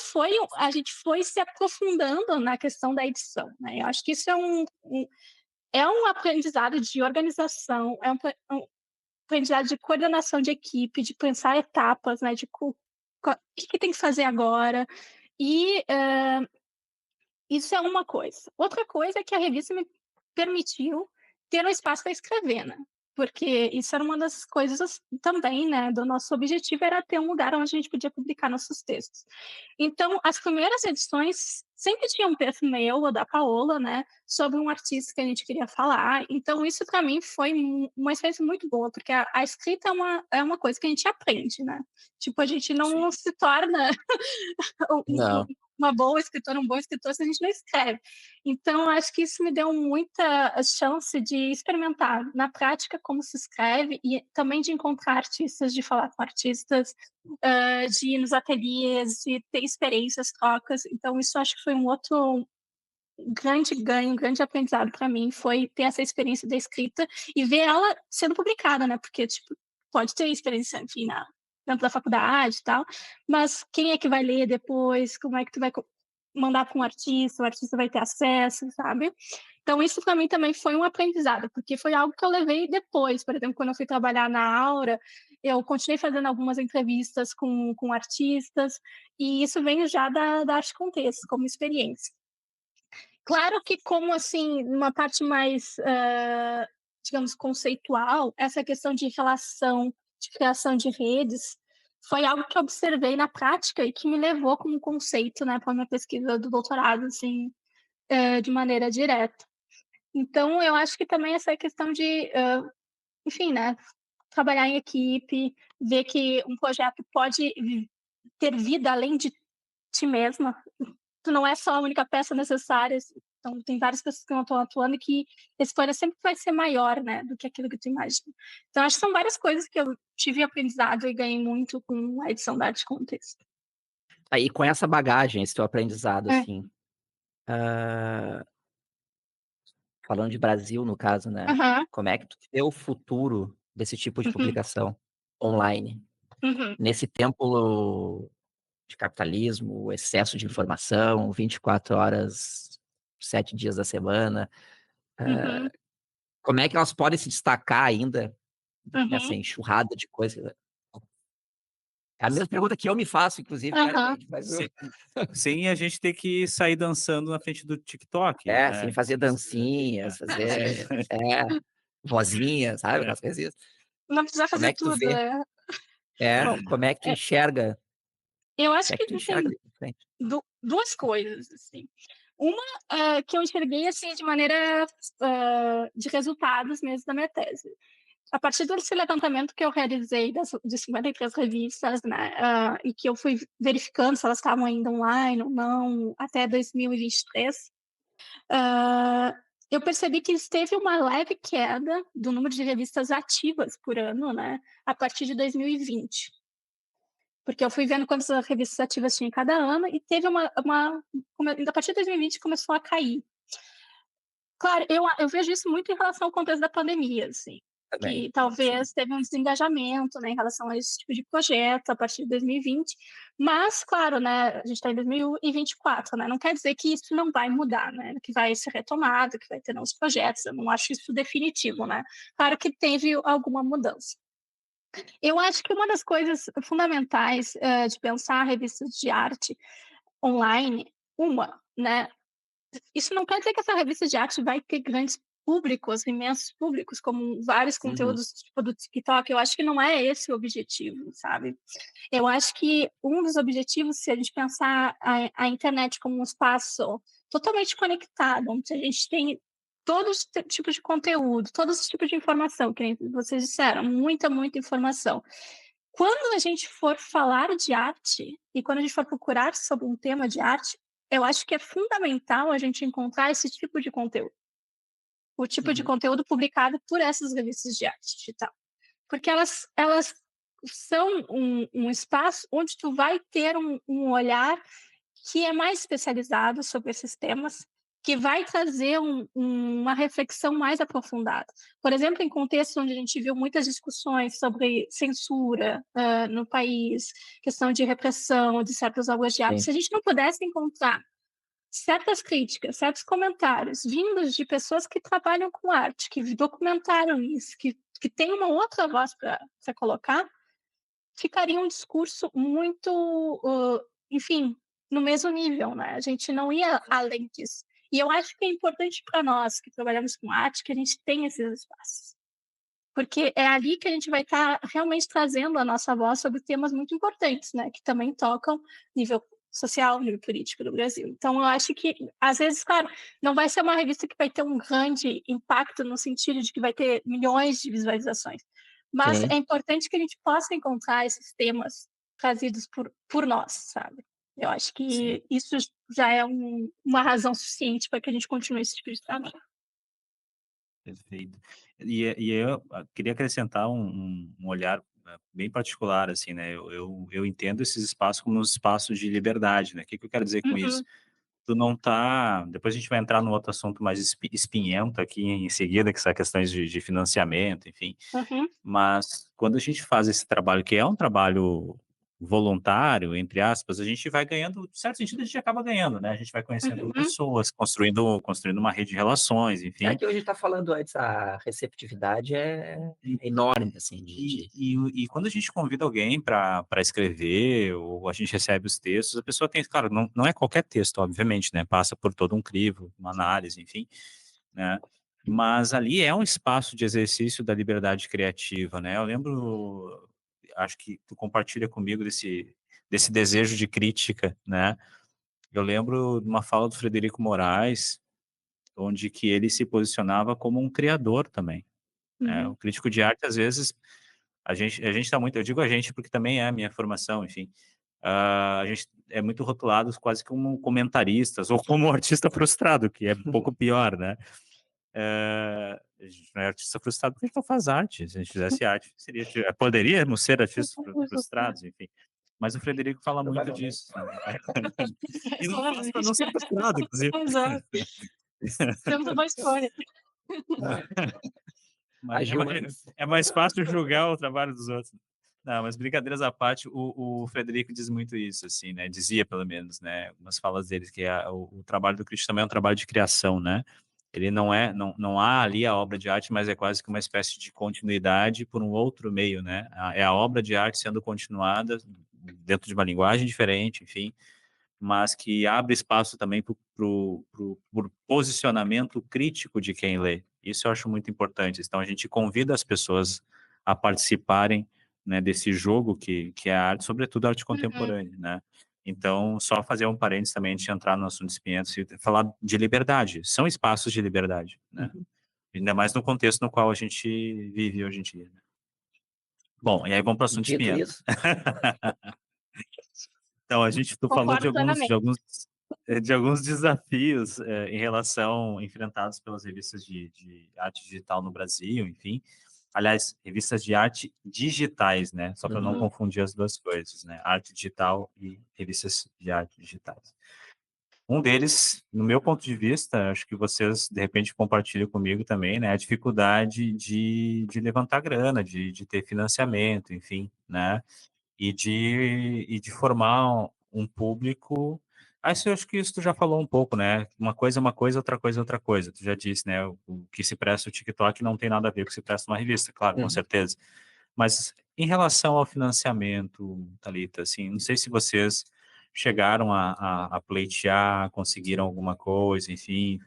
a gente foi se aprofundando na questão da edição, né? Eu acho que isso é um aprendizado de organização, um aprendizado de coordenação de equipe, de pensar etapas, né? De o que tem que fazer agora. E isso é uma coisa. Outra coisa é que a revista me permitiu ter um espaço para escrever, né? Porque isso era uma das coisas também, né? Do nosso objetivo era ter um lugar onde a gente podia publicar nossos textos. Então, as primeiras edições sempre tinha um texto meu ou da Paola, né? Sobre um artista que a gente queria falar. Então, isso para mim foi uma experiência muito boa, porque a escrita é uma coisa que a gente aprende, né? Tipo, a gente não Sim. se torna Não. uma boa escritora, um bom escritor se a gente não escreve. Então, acho que isso me deu muita chance de experimentar na prática como se escreve e também de encontrar artistas, de falar com artistas, de ir nos ateliês, de ter experiências, trocas. Então, isso acho que foi um outro grande ganho, um grande aprendizado para mim, foi ter essa experiência da escrita e ver ela sendo publicada, né? Porque, tipo, pode ter experiência, enfim, dentro da faculdade e tal, mas quem é que vai ler depois? Como é que tu vai mandar para um artista? O artista vai ter acesso, sabe? Então, isso para mim também foi um aprendizado, porque foi algo que eu levei depois. Por exemplo, quando eu fui trabalhar na Aura, eu continuei fazendo algumas entrevistas com artistas, e isso vem já da Arte Contexto, como experiência. Claro que, como assim, uma parte mais, digamos, conceitual, essa questão de relação, de criação de redes, foi algo que eu observei na prática e que me levou como conceito, né, para a minha pesquisa do doutorado, assim, de maneira direta. Então, eu acho que também essa questão de, enfim, né, trabalhar em equipe, ver que um projeto pode ter vida além de ti mesma, tu não é só a única peça necessária, então tem várias pessoas que não estão atuando e que a escolha sempre vai ser maior, né, do que aquilo que tu imagina. Então, acho que são várias coisas que eu tive aprendizado e ganhei muito com a edição da Arte Contexto. Aí, com essa bagagem, esse teu aprendizado, É. assim, falando de Brasil, no caso, né? Aham. Como é que tu vê o futuro desse tipo de Uhum. publicação online? Uhum. Nesse tempo de capitalismo, excesso de informação, 24 horas, 7 dias da semana, Uhum. como é que elas podem se destacar ainda nessa Uhum. enxurrada de coisas? É a mesma pergunta que eu me faço, inclusive, Aham. diariamente, mas Sim. Sem a gente ter que sair dançando na frente do TikTok, sem né. fazer É. dancinhas, fazer vozinha, sabe, É. aquelas coisinhas. Não precisa Como fazer é que tu tudo, vê? né. Bom, Como é que tu é, enxerga? eu Como acho é que que tu enxerga existem ali pra frente? duas coisas, assim. Uma, que eu enxerguei, assim, de maneira, de resultados mesmo da minha tese. A partir desse levantamento que eu realizei de 53 revistas, né, e que eu fui verificando se elas estavam ainda online ou não, até 2023, ah, eu percebi que teve uma leve queda do número de revistas ativas por ano, né, a partir de 2020. Porque eu fui vendo quantas revistas ativas tinha em cada ano e teve a partir de 2020 começou a cair. Claro, eu vejo isso muito em relação ao contexto da pandemia, assim, Também, que sim. talvez teve um desengajamento, né, em relação a esse tipo de projeto a partir de 2020, mas claro, né, a gente está em 2024, né, não quer dizer que isso não vai mudar, né, que vai ser retomado, que vai ter novos projetos, eu não acho isso definitivo, né. Claro que teve alguma mudança. Eu acho que uma das coisas fundamentais, de pensar revistas de arte online, né, isso não quer dizer que essa revista de arte vai ter grandes públicos, imensos públicos, como vários Uhum. conteúdos tipo do TikTok, eu acho que não é esse o objetivo, sabe. Eu acho que um dos objetivos, se a gente pensar a internet como um espaço totalmente conectado, onde a gente tem todos os tipos de conteúdo, todos os tipos de informação, que nem vocês disseram, muita, muita informação. Quando a gente for falar de arte e quando a gente for procurar sobre um tema de arte, eu acho que é fundamental a gente encontrar esse tipo de conteúdo, o tipo de Uhum. conteúdo publicado por essas revistas de arte digital. Porque elas são um espaço onde tu vai ter um olhar que é mais especializado sobre esses temas, que vai trazer uma reflexão mais aprofundada. Por exemplo, em contextos onde a gente viu muitas discussões sobre censura, no país, questão de repressão de certas obras de arte, Sim, se a gente não pudesse encontrar certas críticas, certos comentários vindos de pessoas que trabalham com arte, que documentaram isso, que têm uma outra voz para colocar, ficaria um discurso muito, enfim, no mesmo nível, né? A gente não ia além disso. E eu acho que é importante para nós que trabalhamos com arte que a gente tenha esses espaços, porque é ali que a gente vai estar realmente trazendo a nossa voz sobre temas muito importantes, né? Que também tocam nível social, nível político do Brasil. Então, eu acho que, às vezes, claro, não vai ser uma revista que vai ter um grande impacto no sentido de que vai ter milhões de visualizações, mas sim, é importante que a gente possa encontrar esses temas trazidos por nós, sabe? Eu acho Sim. que isso já é uma razão suficiente para que a gente continue esse tipo de trabalho. Perfeito. E eu queria acrescentar um olhar, bem particular, assim, né, eu entendo esses espaços como os espaços de liberdade, né, o que que eu quero dizer com isso? Uhum, Tu não tá depois a gente vai entrar num outro assunto mais espinhento aqui em seguida, que são questões de financiamento, enfim. uhum, Mas quando a gente faz esse trabalho, que é um trabalho voluntário, entre aspas, a gente vai ganhando, em certo sentido, a gente acaba ganhando, né, a gente vai conhecendo uhum, pessoas, construindo uma rede de relações, é enfim. que hoje tá falando antes, a receptividade é enorme, assim, de E quando a gente convida alguém para escrever, ou a gente recebe os textos, a pessoa tem, claro, não é qualquer texto, obviamente, né? Passa por todo um crivo, uma análise, enfim, né? Mas ali é um espaço de exercício da liberdade criativa, né? Eu lembro, acho que tu compartilha comigo desse desejo de crítica, né? Eu lembro de uma fala do Frederico Moraes, onde que ele se posicionava como um criador também, né? O uhum. crítico de arte, às vezes, a gente está muito, eu digo a gente porque também é a minha formação, enfim, a gente é muito rotulado quase como comentaristas ou como artista frustrado, que é um pouco pior, né? A gente não é artista frustrado porque a gente não faz arte. Se a gente fizesse arte, poderíamos ser artistas frustrados, enfim. Mas o Frederico fala muito provavelmente. disso, né? E não faz para Provavelmente. não ser frustrado, inclusive. Exato. Temos uma escolha. A Mas Gilma é mais fácil julgar o trabalho dos outros. Não, mas brincadeiras à parte, o Frederico diz muito isso, assim, né? Dizia, pelo menos, né? Algumas falas dele, que o trabalho do crítico também é um trabalho de criação, né? Ele não há ali a obra de arte, mas é quase que uma espécie de continuidade por um outro meio, né? É a obra de arte sendo continuada dentro de uma linguagem diferente, enfim, mas que abre espaço também para o posicionamento crítico de quem lê. Isso eu acho muito importante. Então, a gente convida as pessoas a participarem, né, desse jogo que é a arte, sobretudo a arte Uhum, contemporânea, né? Então, só fazer um parênteses também, antes de entrar no assunto dos 500, e falar de liberdade. São espaços de liberdade, né? uhum. Ainda mais no contexto no qual a gente vive hoje em dia, né? Bom, e aí vamos para o assunto Dito espinhento. isso, Então, tu falou concordo plenamente. de alguns desafios em relação enfrentados pelas revistas de arte digital no Brasil, enfim. Aliás, revistas de arte digitais, né? Só para não uhum. Uhum, confundir as duas coisas, né? Arte digital e revistas de arte digitais. Um deles, no meu ponto de vista, acho que vocês de repente compartilham comigo também, né? A dificuldade de levantar grana, de ter financiamento, enfim, né? E de formar um público. Isso eu acho que isso tu já falou um pouco, né? Uma coisa, outra coisa, outra coisa. Tu já disse, né? O que se presta o TikTok não tem nada a ver com o que se presta uma revista, claro, com Uhum. certeza. Mas em relação ao financiamento, Thalita, assim, não sei se vocês chegaram a pleitear, conseguiram alguma coisa, enfim,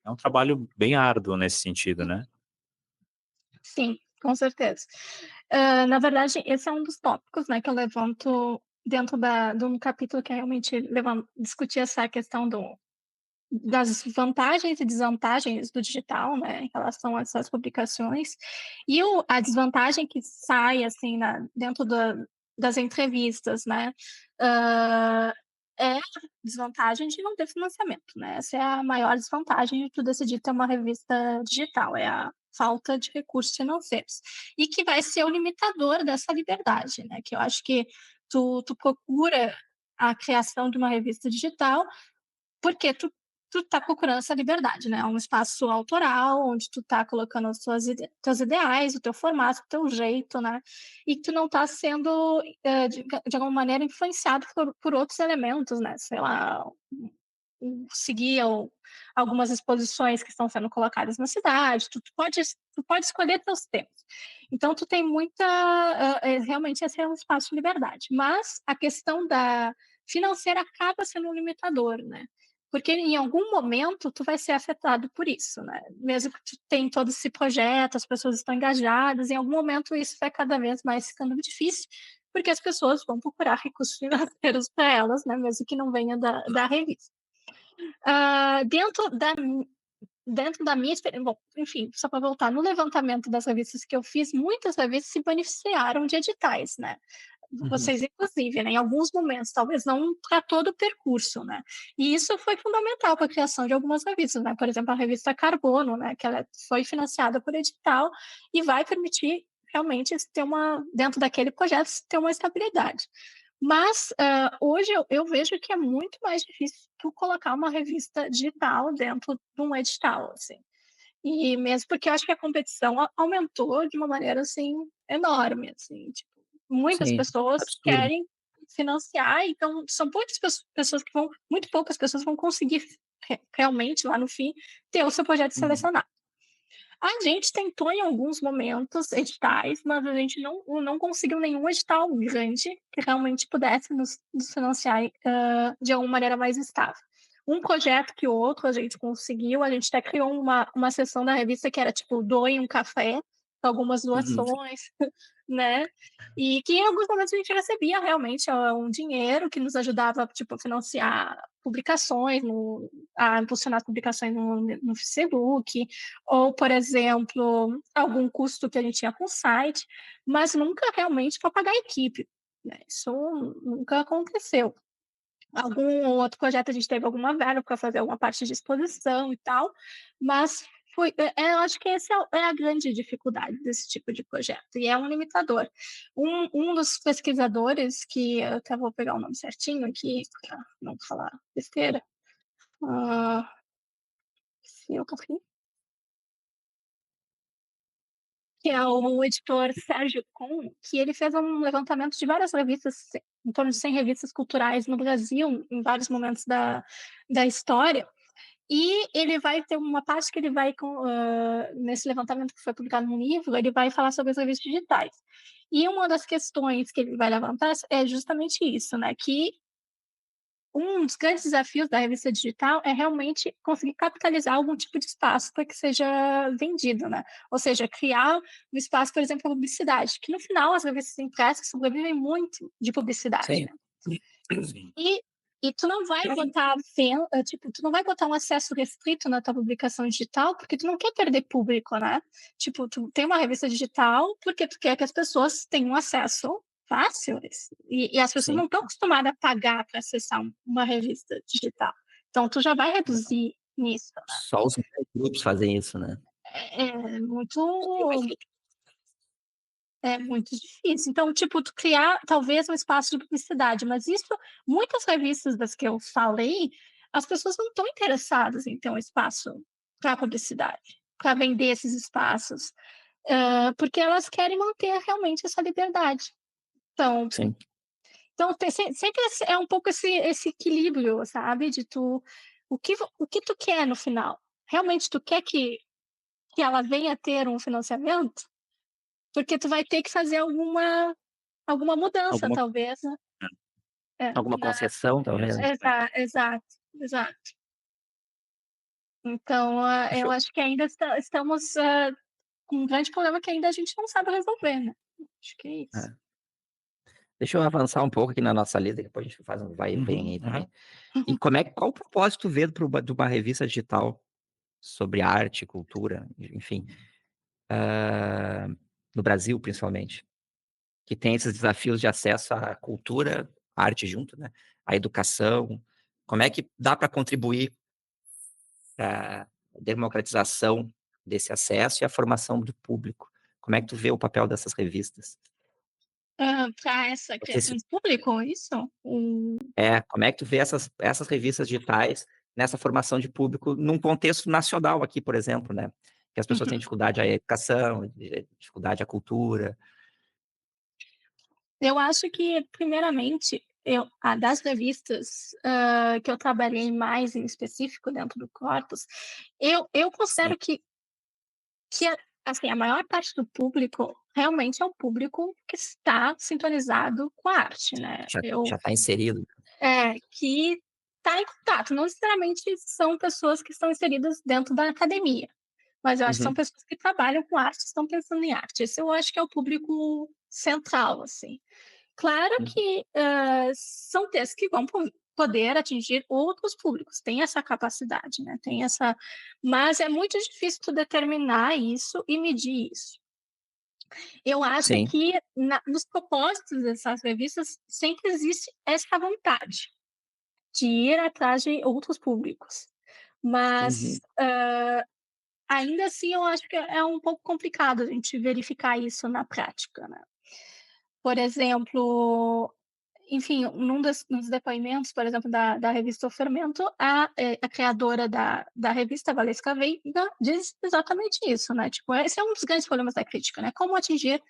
É um trabalho bem árduo nesse sentido, né? Sim, com certeza. Na verdade, esse é um dos tópicos, né, que eu levanto dentro de um capítulo que é realmente discutir essa questão das vantagens e desvantagens do digital, né, em relação a essas publicações. E a desvantagem que sai, assim, dentro das entrevistas, né, é a desvantagem de não ter financiamento, né? Essa é a maior desvantagem de tu decidir ter uma revista digital, é a falta de recursos financeiros. E que vai ser o limitador dessa liberdade, né? Que eu acho que tu procura a criação de uma revista digital porque tu tá procurando essa liberdade, né, é um espaço autoral, onde tu tá colocando as teus ideais, o teu formato, o teu jeito, né, e que tu não tá sendo, de alguma maneira influenciado por outros elementos, né, sei lá, seguir algumas exposições que estão sendo colocadas na cidade, tu pode escolher teus temas. Então tu tem muita, realmente esse é um espaço de liberdade, mas a questão da financeira acaba sendo um limitador, né, porque em algum momento tu vai ser afetado por isso, né, mesmo que tu tenha todo esse projeto, as pessoas estão engajadas, em algum momento isso vai cada vez mais ficando difícil, porque as pessoas vão procurar recursos financeiros para elas, né, mesmo que não venha da revista. Ah, dentro da minha experiência, bom, enfim, só para voltar, no levantamento das revistas que eu fiz, muitas revistas se beneficiaram de editais, né. Uhum. Vocês inclusive, né, em alguns momentos, talvez não para todo o percurso, né. E isso foi fundamental para a criação de algumas revistas, né, por exemplo, a revista Carbono, né, que ela foi financiada por edital e vai permitir realmente ter dentro daquele projeto, ter uma estabilidade. Mas, hoje eu vejo que é muito mais difícil tu colocar uma revista digital dentro de um edital, assim. E mesmo porque eu acho que a competição aumentou de uma maneira, assim, enorme, assim, tipo, muitas Sim, pessoas absurdo. querem financiar, então são poucas pessoas que vão muito poucas pessoas vão conseguir realmente, lá no fim, ter o seu projeto Uhum. selecionado. A gente tentou em alguns momentos editais, mas a gente não conseguiu nenhum edital grande que realmente pudesse nos financiar, de alguma maneira mais estável. Um projeto que outro a gente conseguiu, a gente até criou uma seção da revista que era tipo doe um café, com algumas Uhum. doações, né, e que em alguns momentos a gente recebia realmente, um dinheiro que nos ajudava, tipo, a financiar publicações a impulsionar publicações no Facebook, ou, por exemplo, algum custo que a gente tinha com o site, mas nunca realmente para pagar a equipe, né, isso nunca aconteceu. Algum outro projeto a gente teve alguma verba para fazer alguma parte de exposição e tal, mas eu acho que esse é a grande dificuldade desse tipo de projeto, e é um limitador. Um dos pesquisadores, que eu até vou pegar o nome certinho aqui, para não falar besteira, hã, se eu conseguir. Que é o editor Sérgio Con, que ele fez um levantamento de várias revistas, em torno de 100 revistas culturais no Brasil, em vários momentos da história, e ele vai ter uma parte que ele vai nesse levantamento que foi publicado no livro, ele vai falar sobre as revistas digitais. E uma das questões que ele vai levantar é justamente isso, né, que um dos grandes desafios da revista digital é realmente conseguir capitalizar algum tipo de espaço para que seja vendido, né. Ou seja, criar um espaço, por exemplo, para publicidade, que no final as revistas impressas sobrevivem muito de publicidade, Sim. né. E tu não vai botar tipo, tu não vai botar um acesso restrito na tua publicação digital, porque tu não quer perder público, né. Tipo, tu tem uma revista digital, porque tu quer que as pessoas tenham acesso fácil, e as pessoas Sim. não estão acostumadas a pagar para acessar uma revista digital. Então tu já vai reduzir nisso. Só os grandes grupos fazem isso, né. É muito Eu pensei que É muito difícil. Então, tipo, tu criar talvez um espaço de publicidade, mas isso muitas revistas das que eu falei, as pessoas não estão interessadas em ter um espaço para publicidade, para vender esses espaços, porque elas querem manter realmente essa liberdade. Então sim, tem sempre é um pouco esse equilíbrio, sabe, de o que tu quer no final? Realmente tu quer que ela venha ter um financiamento? Porque tu vai ter que fazer alguma mudança alguma talvez, né. É, alguma concessão talvez, né. exato, exato. Então, Deixa eu eu acho que ainda estamos, com um grande problema que ainda a gente não sabe resolver, né. Acho que é isso. é, deixa eu avançar um pouco aqui na nossa lista, depois a gente faz um vai e vem Uhum, aí aham. também. E qual o propósito vê de uma revista digital sobre arte, cultura, enfim, hã, no Brasil principalmente, que tem esses desafios de acesso à cultura, à arte junto, né, à educação. Como é que dá para contribuir para a democratização desse acesso e a formação do público? Como é que tu vê o papel dessas revistas? Pra essa Você criação de público, isso? como é que tu vê essas revistas digitais nessa formação de público num contexto nacional aqui, por exemplo, né, que as pessoas têm Uhum. dificuldade à educação, dificuldade à cultura. Eu acho que, primeiramente, das revistas, que eu trabalhei mais em específico dentro do corpus, eu Sim, considero que assim, a maior parte do público realmente é o público que está sintonizado com a arte, né. já está inserido. Que está em contato, não necessariamente são pessoas que estão inseridas dentro da academia, mas eu acho que são Uhum, pessoas que trabalham com arte, estão pensando em arte. Esse eu acho que é o público central, assim. Claro uhum. que, são textos que vão poder atingir outros públicos, tem essa capacidade, né, tem essa, mas é muito difícil tu determinar isso e medir isso. Eu acho Sim. que nos propósitos dessas revistas sempre existe essa vontade de ir atrás de outros públicos, mas, Uhum. ainda assim eu acho que é um pouco complicado a gente verificar isso na prática, né. Por exemplo, enfim, nos depoimentos, por exemplo, da revista O Fermento, a criadora da revista, Valesca Veiga, diz exatamente isso, né, tipo, esse é um dos grandes problemas da crítica, né, como atingir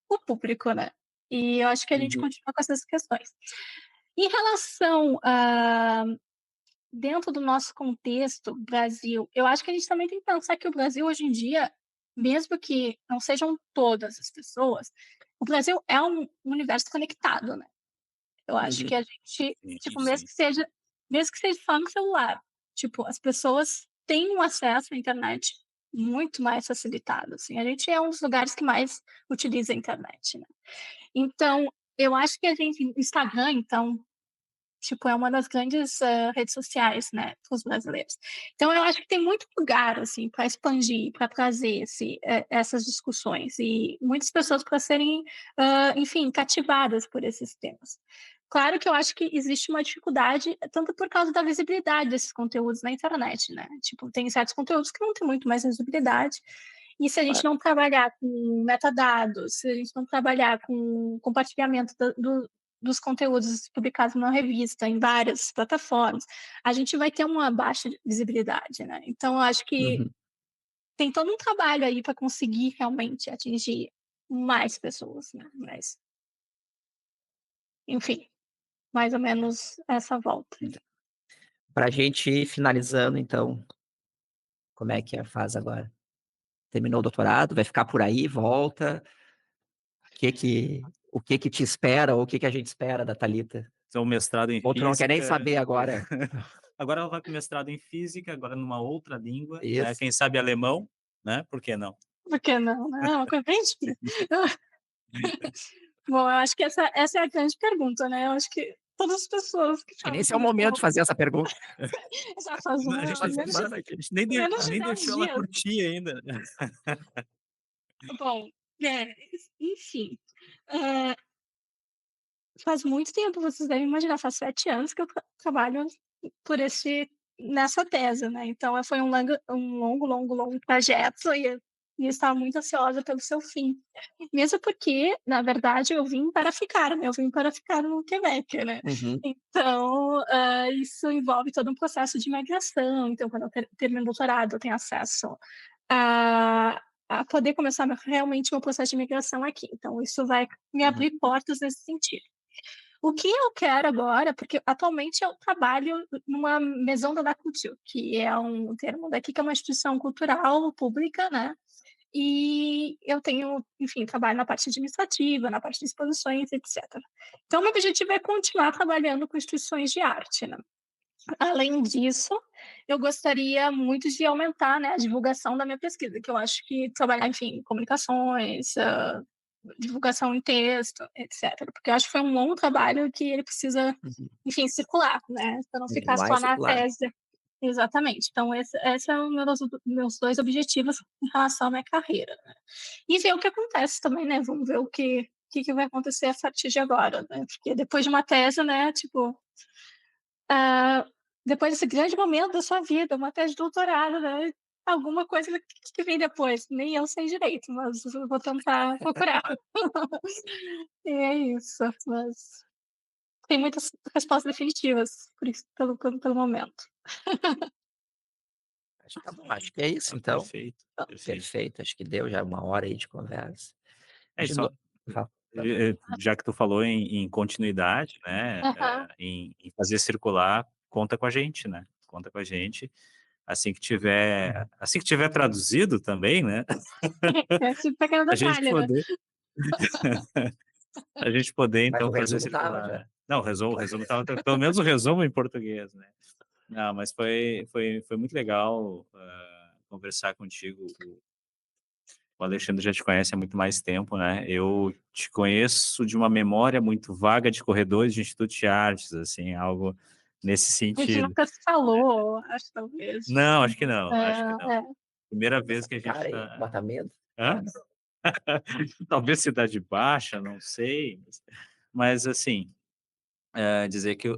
o público, né. E eu acho que a gente Uhum. continua com essas questões. Em relação a dentro do nosso contexto Brasil, eu acho que a gente também tem que pensar que o Brasil hoje em dia, mesmo que não sejam todas as pessoas, o Brasil é um universo conectado, né. Eu acho que Uhum. a gente, Sim, tipo, sim. mesmo que seja só no celular, tipo, as pessoas têm um acesso à internet muito mais facilitado, assim, a gente é um dos lugares que mais utiliza a internet, né. Então, eu acho que a gente Instagram, então, tipo, é uma das grandes, redes sociais, né, para os brasileiros. Então eu acho que tem muito lugar, assim, para expandir, para trazer essas discussões e muitas pessoas para serem, enfim, cativadas por esses temas. Claro que eu acho que existe uma dificuldade, tanto por causa da visibilidade desses conteúdos na internet, né, tipo, tem certos conteúdos que não têm muito mais visibilidade, e se a gente Claro. não trabalhar com metadados, se a gente não trabalhar com compartilhamento dos conteúdos publicados numa revista, em várias plataformas, a gente vai ter uma baixa visibilidade, né. Então eu acho que Uhum. tem todo um trabalho aí para conseguir realmente atingir mais pessoas, né, mas, enfim, mais ou menos essa volta aí. Pra gente ir finalizando então, como é que é a fase agora? Terminou o doutorado, vai ficar por aí, volta? O que que te espera ou o que que a gente espera da Thalita? Então, mestrado em Ou tu não quer nem física. saber agora? Agora ela vai para mestrado em física, agora numa outra língua, né, Isso. quem sabe alemão, né, por que não? Por que não, né, é uma coisa bem difícil. Bom, eu acho que essa é a grande pergunta, né, eu acho que todas as pessoas que Acho que nem falam esse é o sobre momento de fazer essa pergunta. já faz A gente Uma menos semana aqui. de nem 10 deixou ela dias. curtir ainda. Bom, é, enfim, eh, faz muito tempo, vocês devem imaginar, faz 7 anos que eu trabalho por nessa tese, né, então, foi um longo, longo, longo trajeto e eu estava muito ansiosa pelo seu fim. Mesmo porque, na verdade, eu vim para ficar, né, eu vim para ficar no Quebec, né. Uhum, Então, isso envolve todo um processo de imigração, então quando eu termino o doutorado, eu tenho acesso a poder começar realmente meu processo de imigração aqui, então isso vai me uhum, abrir portas nesse sentido. O que eu quero agora, porque atualmente eu trabalho numa Maison de la Culture, que é um termo daqui, que é uma instituição cultural pública, né, e eu tenho, enfim, trabalho na parte administrativa, na parte de exposições, etcétera. Então meu objetivo é continuar trabalhando com instituições de arte, né. Além disso, eu gostaria muito de aumentar, né, a divulgação da minha pesquisa, que eu acho que trabalhar, enfim, em comunicações, divulgação em texto, etc. Porque eu acho que foi um longo trabalho que ele precisa, Uhum. enfim, circular, né, para não Ele ficar vai só na circular. tese. Exatamente. Então esse é o meus 2 objetivos em relação à minha carreira, né. E ver o que acontece também, né, vamos ver o que vai acontecer a partir de agora, né, porque depois de uma tese, né, tipo, ah, depois desse grande momento da sua vida, uma tese de doutorado, né, alguma coisa que vem depois, nem eu sei direito, mas eu vou tentar procurar. E é isso, mas tem muitas respostas definitivas, por isso pelo momento. Acho que tá bom, acho que é isso Tá então. perfeito, perfeito. Perfeito, acho que deu já 1 hora aí de conversa. É, De só no Fala. já que tu falou em continuidade, né, Aham. em fazer circular, conta com a gente, né, conta com a gente, assim que tiver traduzido também, né, Esse pequeno a gente detalhe, né. poder a gente poder Mas o então fazer resumo tava circular, já. né. Não, o resumo estava pelo menos o resumo em português, né. Não, mas foi muito legal, conversar contigo. O Alexandre já te conhece há muito mais tempo, né, eu te conheço de uma memória muito vaga de corredores de instituto de artes, assim, algo nesse A gente sentido. nunca se falou, acho, talvez. Não, acho que não, acho que não. É, é. Primeira vez Essa que a gente cara aí, está. bota medo. Hã? Talvez Cidade Baixa, não sei, mas assim, dizer que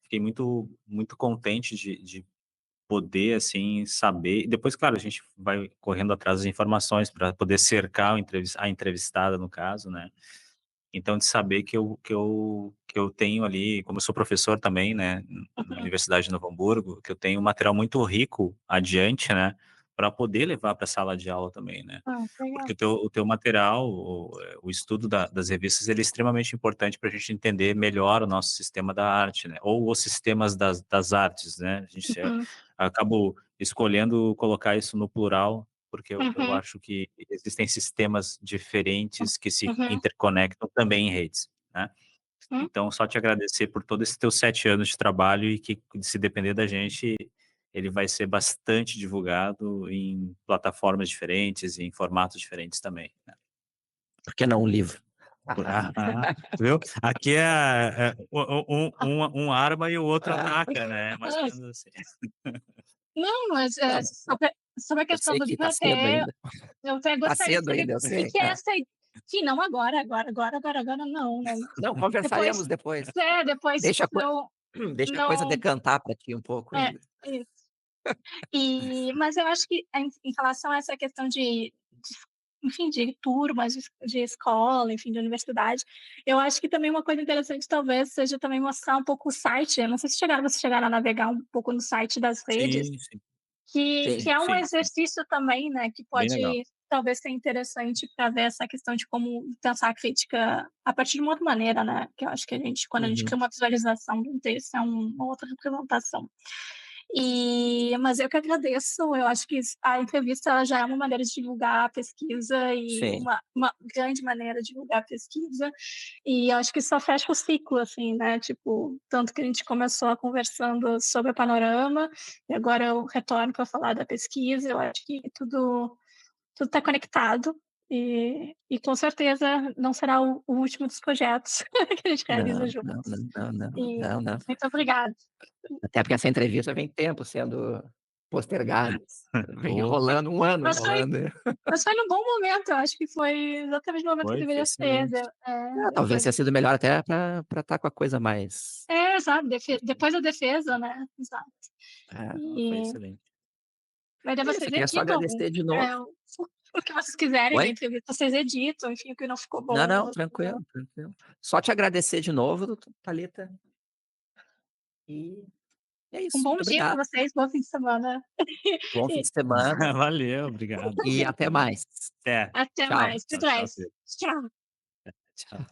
fiquei muito muito contente de poder, assim, saber e depois, claro, a gente vai correndo atrás das informações para poder cercar o a entrevistada, no caso, né. Então de saber que eu tenho ali, como eu sou professor também, né, na Uhum. Universidade de Novo Hamburgo, que eu tenho um material muito rico adiante, né, para poder levar pra sala de aula também, né. Ah, Porque legal. o teu material, o estudo das revistas, ele é extremamente importante para a gente entender melhor o nosso sistema da arte, né, ou os sistemas das artes, né. A gente Uhum, acabo escolhendo colocar isso no plural, porque eu uhum, acho que existem sistemas diferentes que se uhum, interconectam também em redes, né. hum. Então só te agradecer por todo esse teus 7 anos de trabalho e que, se depender da gente, ele vai ser bastante divulgado em plataformas diferentes e em formatos diferentes também, né. Por que não um livro? Viu? Aqui um arma e o outro ataca, né, mais ou Ah, menos assim. não, mas, Não, sobre a eu questão sei do que livro tá cedo até ainda. eu até Tá gostaria de cedo saber ainda, eu o que sei. que é essa sim, não agora, agora, agora, agora, agora não, né. Não, Depois conversaremos depois. depois Deixa a coi não deixa a coisa não decantar pra ti um pouco é, ainda. isso. Mas eu acho que em relação a essa questão de enfim, de turmas, de escola, enfim, de universidade, eu acho que também uma coisa interessante talvez seja também mostrar um pouco o site, eu não sei se vocês chegaram a navegar um pouco no site das redes, Sim, sim, que Sim. é um sim, sim, exercício também, né, que bem legal. pode talvez ser interessante para ver essa questão de como pensar a crítica a partir de uma outra maneira, né, que eu acho que quando a gente Uhum. cria uma visualização de um texto, é uma outra representação. Mas eu que agradeço, eu acho que a entrevista ela já é uma maneira de divulgar a pesquisa e Sim. uma grande maneira de divulgar a pesquisa, e eu acho que só fecha o ciclo, assim, né, tipo, tanto que a gente começou conversando sobre o panorama, e agora eu retorno para falar da pesquisa, eu acho que tudo está conectado, e com certeza não será o último dos projetos que a gente realiza Não, não, juntos. não, não, não, E não, não. muito obrigada. Até porque essa entrevista vem tempo sendo postergada. Vem Opa, enrolando 1 ano Mas foi enrolando. Mas foi num bom momento, eu acho que foi exatamente no momento que foi deveria ser, excelente. Talvez depois tenha sido melhor até pra estar com a coisa mais exato, depois da defesa, né, exato. é. Não, foi E excelente. mas daí É isso, vocês eu queria só editam, agradecer de novo. o que vocês quiserem da Oi? entrevista, vocês editam, enfim, o que não ficou Não, bom, não, vocês tranquilo, tranquilo. Só te agradecer de novo, Thalita, e é um isso. bom Muito dia para obrigado. vocês, bom fim de semana. Bom fim de semana Valeu, obrigado. e até mais. Até. Até Tchau, mais, tchau, até tchau, mais. Pedro. Tchau. Tchau.